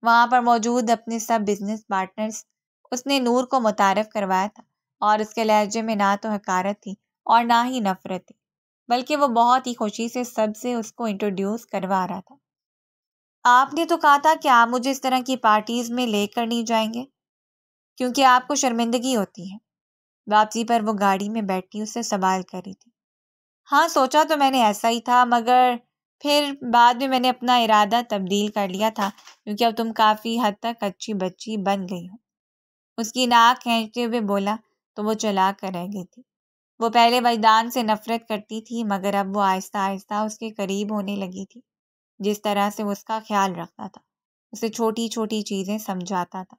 وہاں پر موجود اپنے سب بزنس پارٹنرز اس نے نور کو متعارف کروایا تھا، اور اس کے لہجے میں نہ تو حقارت تھی اور نہ ہی نفرت تھی، بلکہ وہ بہت ہی خوشی سے سب سے اس کو انٹروڈیوس کروا رہا تھا۔ آپ نے تو کہا تھا کہ آپ مجھے اس طرح کی پارٹیز میں لے کر نہیں جائیں گے کیونکہ آپ کو شرمندگی ہوتی ہے۔ واپسی پر وہ گاڑی میں بیٹھی اس سے سوال کر رہی تھی۔ ہاں، سوچا تو میں نے ایسا ہی تھا، مگر پھر بعد میں نے اپنا ارادہ تبدیل کر لیا تھا کیونکہ اب تم کافی حد تک اچھی بچی بن گئی ہو۔ اس کی ناک کھینچتے ہوئے بولا تو وہ چلا کر رہ گئی تھی۔ وہ پہلے وجدان سے نفرت کرتی تھی، مگر اب وہ آہستہ آہستہ اس کے قریب ہونے لگی تھی۔ جس طرح سے وہ اس کا خیال رکھتا تھا، اسے چھوٹی چھوٹی چیزیں سمجھاتا تھا،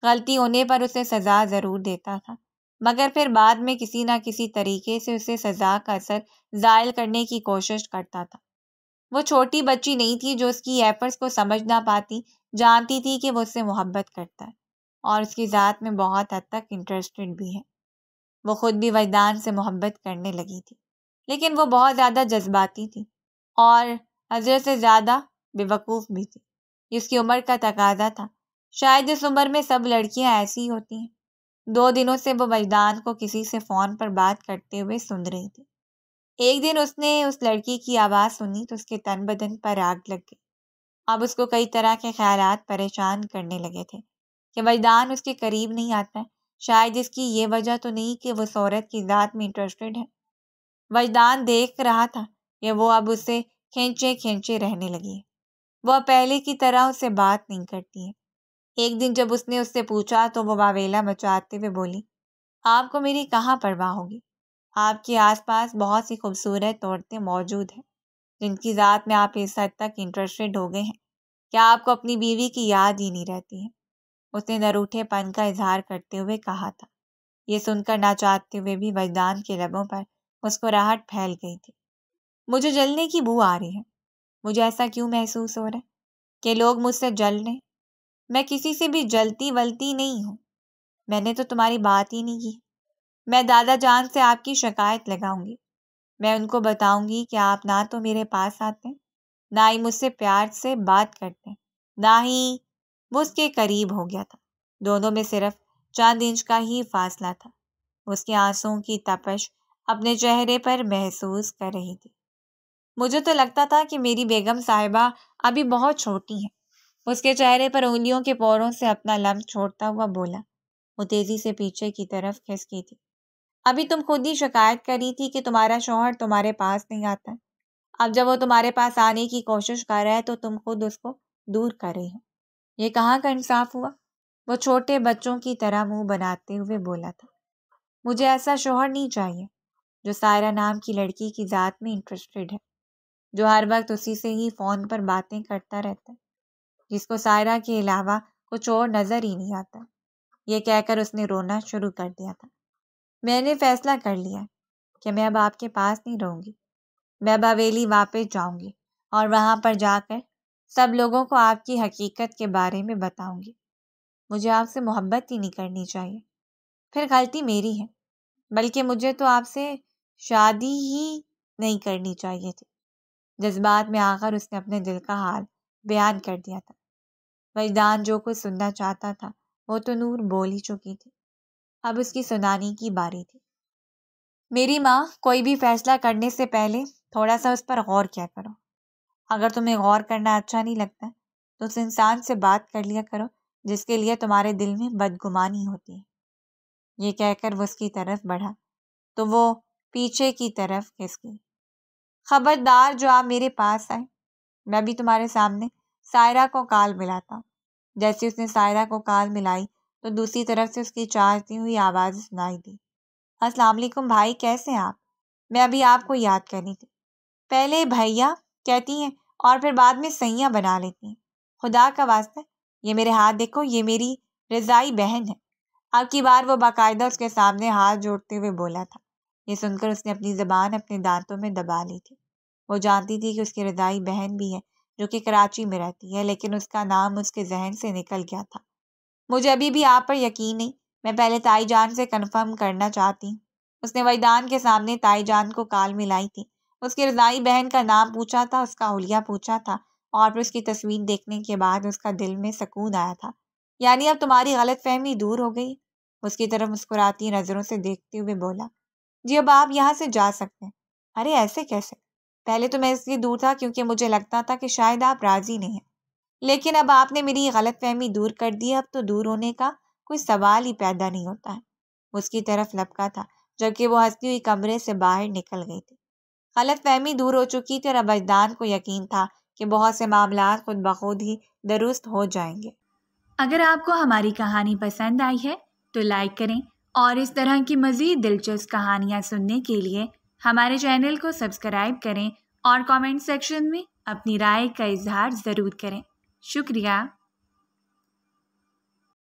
غلطی ہونے پر اسے سزا ضرور دیتا تھا، مگر پھر بعد میں کسی نہ کسی طریقے سے اسے سزا کا اثر زائل کرنے کی کوشش کرتا تھا۔ وہ چھوٹی بچی نہیں تھی جو اس کی ایفرٹس کو سمجھ نہ پاتی، جانتی تھی کہ وہ اس سے محبت کرتا ہے اور اس کی ذات میں بہت حد تک انٹرسٹڈ بھی ہے۔ وہ خود بھی وجدان سے محبت کرنے لگی تھی، لیکن وہ بہت زیادہ جذباتی تھی اور حضرت سے زیادہ بے وقوف بھی تھی۔ اس کی عمر کا تقاضا تھا، شاید اس عمر میں سب لڑکیاں ایسی ہوتی ہیں۔ 2 دنوں سے وہ وجدان کو کسی سے فون پر بات کرتے ہوئے سن رہی تھی۔ ایک دن اس نے اس لڑکی کی آواز سنی تو اس کے تن بدن پر آگ لگ گئی۔ اب اس کو کئی طرح کے خیالات پریشان کرنے لگے تھے کہ وجدان اس کے قریب نہیں آتا ہے۔ شاید اس کی یہ وجہ تو نہیں کہ وہ اس عورت کی ذات میں انٹرسٹڈ ہے۔ وجدان دیکھ رہا تھا کہ وہ اب اسے کھینچے کھینچے رہنے لگی ہے۔ وہ پہلے کی طرح اسے بات نہیں کرتی ہے۔ ایک دن جب اس نے اس سے پوچھا تو وہ واویلا مچاتے ہوئے بولی، آپ کو میری کہاں پرواہ ہوگی؟ آپ کے آس پاس بہت سی خوبصورت عورتیں موجود ہیں جن کی ذات میں آپ اس حد تک انٹرسٹڈ ہو گئے ہیں کہ آپ کو اپنی بیوی کی یاد ہی نہیں رہتی ہے۔ اس نے نروٹھے پن کا اظہار کرتے ہوئے کہا تھا۔ یہ سن کر نہ چاہتے ہوئے بھی وجدان کے لبوں پر مسکراہٹ پھیل گئی تھی۔ مجھے جلنے کی بو آ رہی ہے۔ مجھے ایسا کیوں محسوس ہو رہا ہے کہ لوگ مجھ سے جل رہے ہیں؟ میں کسی سے بھی جلتی ولتی نہیں ہوں۔ میں نے تو تمہاری بات ہی نہیں کی۔ میں دادا جان سے آپ کی شکایت لگاؤں گی۔ میں ان کو بتاؤں گی کہ آپ نہ تو میرے پاس آتے ہیں، نہ ہی مجھ سے پیار سے بات کرتے ہیں، نہ ہی وہ اس کے قریب ہو گیا تھا۔ دونوں میں صرف چند انچ کا ہی فاصلہ تھا۔ اس کے آنسوؤں کی تپش اپنے چہرے پر محسوس کر رہی تھی۔ مجھے تو لگتا تھا کہ میری بیگم صاحبہ ابھی بہت چھوٹی ہیں۔ اس کے چہرے پر انگلیوں کے پوروں سے اپنا لمس چھوڑتا ہوا بولا۔ وہ تیزی سے پیچھے کی طرف کھسکی تھی۔ ابھی تم خود ہی شکایت کر رہی تھی کہ تمہارا شوہر تمہارے پاس نہیں آتا ہے۔ اب جب وہ تمہارے پاس آنے کی کوشش کر رہا ہے تو تم خود اس کو دور کر رہی ہو۔ یہ کہاں کا انصاف ہوا؟ وہ چھوٹے بچوں کی طرح منہ بناتے ہوئے بولا تھا۔ مجھے ایسا شوہر نہیں چاہیے جو سائرہ نام کی لڑکی کی ذات میں انٹرسٹڈ ہے۔ جو ہر وقت اسی سے ہی فون پر باتیں کرتا رہتا ہے، جس کو سائرہ کے علاوہ کچھ اور نظر ہی نہیں آتا۔ یہ کہہ کر اس نے رونا شروع کر دیا تھا۔ میں نے فیصلہ کر لیا کہ میں اب آپ کے پاس نہیں رہوں گی۔ میں اب حویلی واپس جاؤں گی اور وہاں پر جا کر سب لوگوں کو آپ کی حقیقت کے بارے میں بتاؤں گی۔ مجھے آپ سے محبت ہی نہیں کرنی چاہیے، پھر غلطی میری ہے، بلکہ مجھے تو آپ سے شادی ہی نہیں کرنی چاہیے تھی۔ جذبات میں آ کر اس نے اپنے دل کا حال بیان کر دیا تھا۔ وجدان جو کچھ سننا چاہتا تھا وہ تو نور بول ہی چکی تھی، اب اس کی سنانے کی باری تھی۔ میری ماں، کوئی بھی فیصلہ کرنے سے پہلے تھوڑا سا اس پر غور کیا کرو۔ اگر تمہیں غور کرنا اچھا نہیں لگتا تو اس انسان سے بات کر لیا کرو جس کے لیے تمہارے دل میں بدگمانی ہوتی ہے۔ یہ کہہ کر وہ اس کی طرف بڑھا تو وہ پیچھے کی طرف کھس گئی۔ خبردار جو آپ میرے پاس آئے، میں بھی تمہارے سامنے سائرہ کو کال ملاتا ہوں۔ جیسے اس نے سائرہ کو کال ملائی تو دوسری طرف سے اس کی چاہتی ہوئی آواز سنائی دی۔ السلام علیکم بھائی، کیسے ہیں آپ؟ میں ابھی آپ کو یاد کرنی تھی۔ پہلے بھیا کہتی ہیں اور پھر بعد میں سیاں بنا لیتی ہیں۔ خدا کا واسطہ یہ میرے ہاتھ دیکھو، یہ میری رضائی بہن ہے۔ اب کی بار وہ باقاعدہ اس کے سامنے ہاتھ جوڑتے ہوئے بولا تھا۔ یہ سن کر اس نے اپنی زبان اپنے دانتوں میں دبا لی تھی۔ وہ جانتی تھی کہ اس کی رضائی بہن بھی ہے جو کہ کراچی میں رہتی ہے، لیکن اس کا نام اس کے ذہن سے نکل گیا تھا۔ مجھے ابھی بھی آپ پر یقین نہیں، میں پہلے تائی جان سے کنفرم کرنا چاہتی ہوں۔ اس نے وجدان کے سامنے تائی جان کو کال ملائی تھی، اس کی رضائی بہن کا نام پوچھا تھا، اس کا حلیہ پوچھا تھا، اور پھر اس کی تصویر دیکھنے کے بعد اس کا دل میں سکون آیا تھا۔ یعنی اب تمہاری غلط فہمی دور ہو گئی؟ اس کی طرف مسکراتی نظروں سے دیکھتے ہوئے بولا۔ جی اب آپ یہاں سے جا سکتے ہیں۔ ارے ایسے کیسے؟ پہلے تو میں اس لیے دور تھا کیونکہ مجھے لگتا تھا کہ شاید آپ راضی نہیں ہیں، لیکن اب آپ نے میری غلط فہمی دور کر دی، اب تو دور ہونے کا کوئی سوال ہی پیدا نہیں ہوتا ہے۔ اس کی طرف لپکا تھا جبکہ وہ ہنستی ہوئی کمرے سے باہر نکل گئی تھی۔ غلط فہمی دور ہو چکی تھی اور اب وجدان کو یقین تھا کہ بہت سے معاملات خود بخود ہی درست ہو جائیں گے۔ اگر آپ کو ہماری کہانی پسند آئی ہے تو لائک کریں اور اس طرح کی مزید دلچسپ کہانیاں سننے کے لیے ہمارے چینل کو سبسکرائب کریں اور کامنٹ سیکشن میں اپنی رائے کا اظہار ضرور کریں۔ شکریہ۔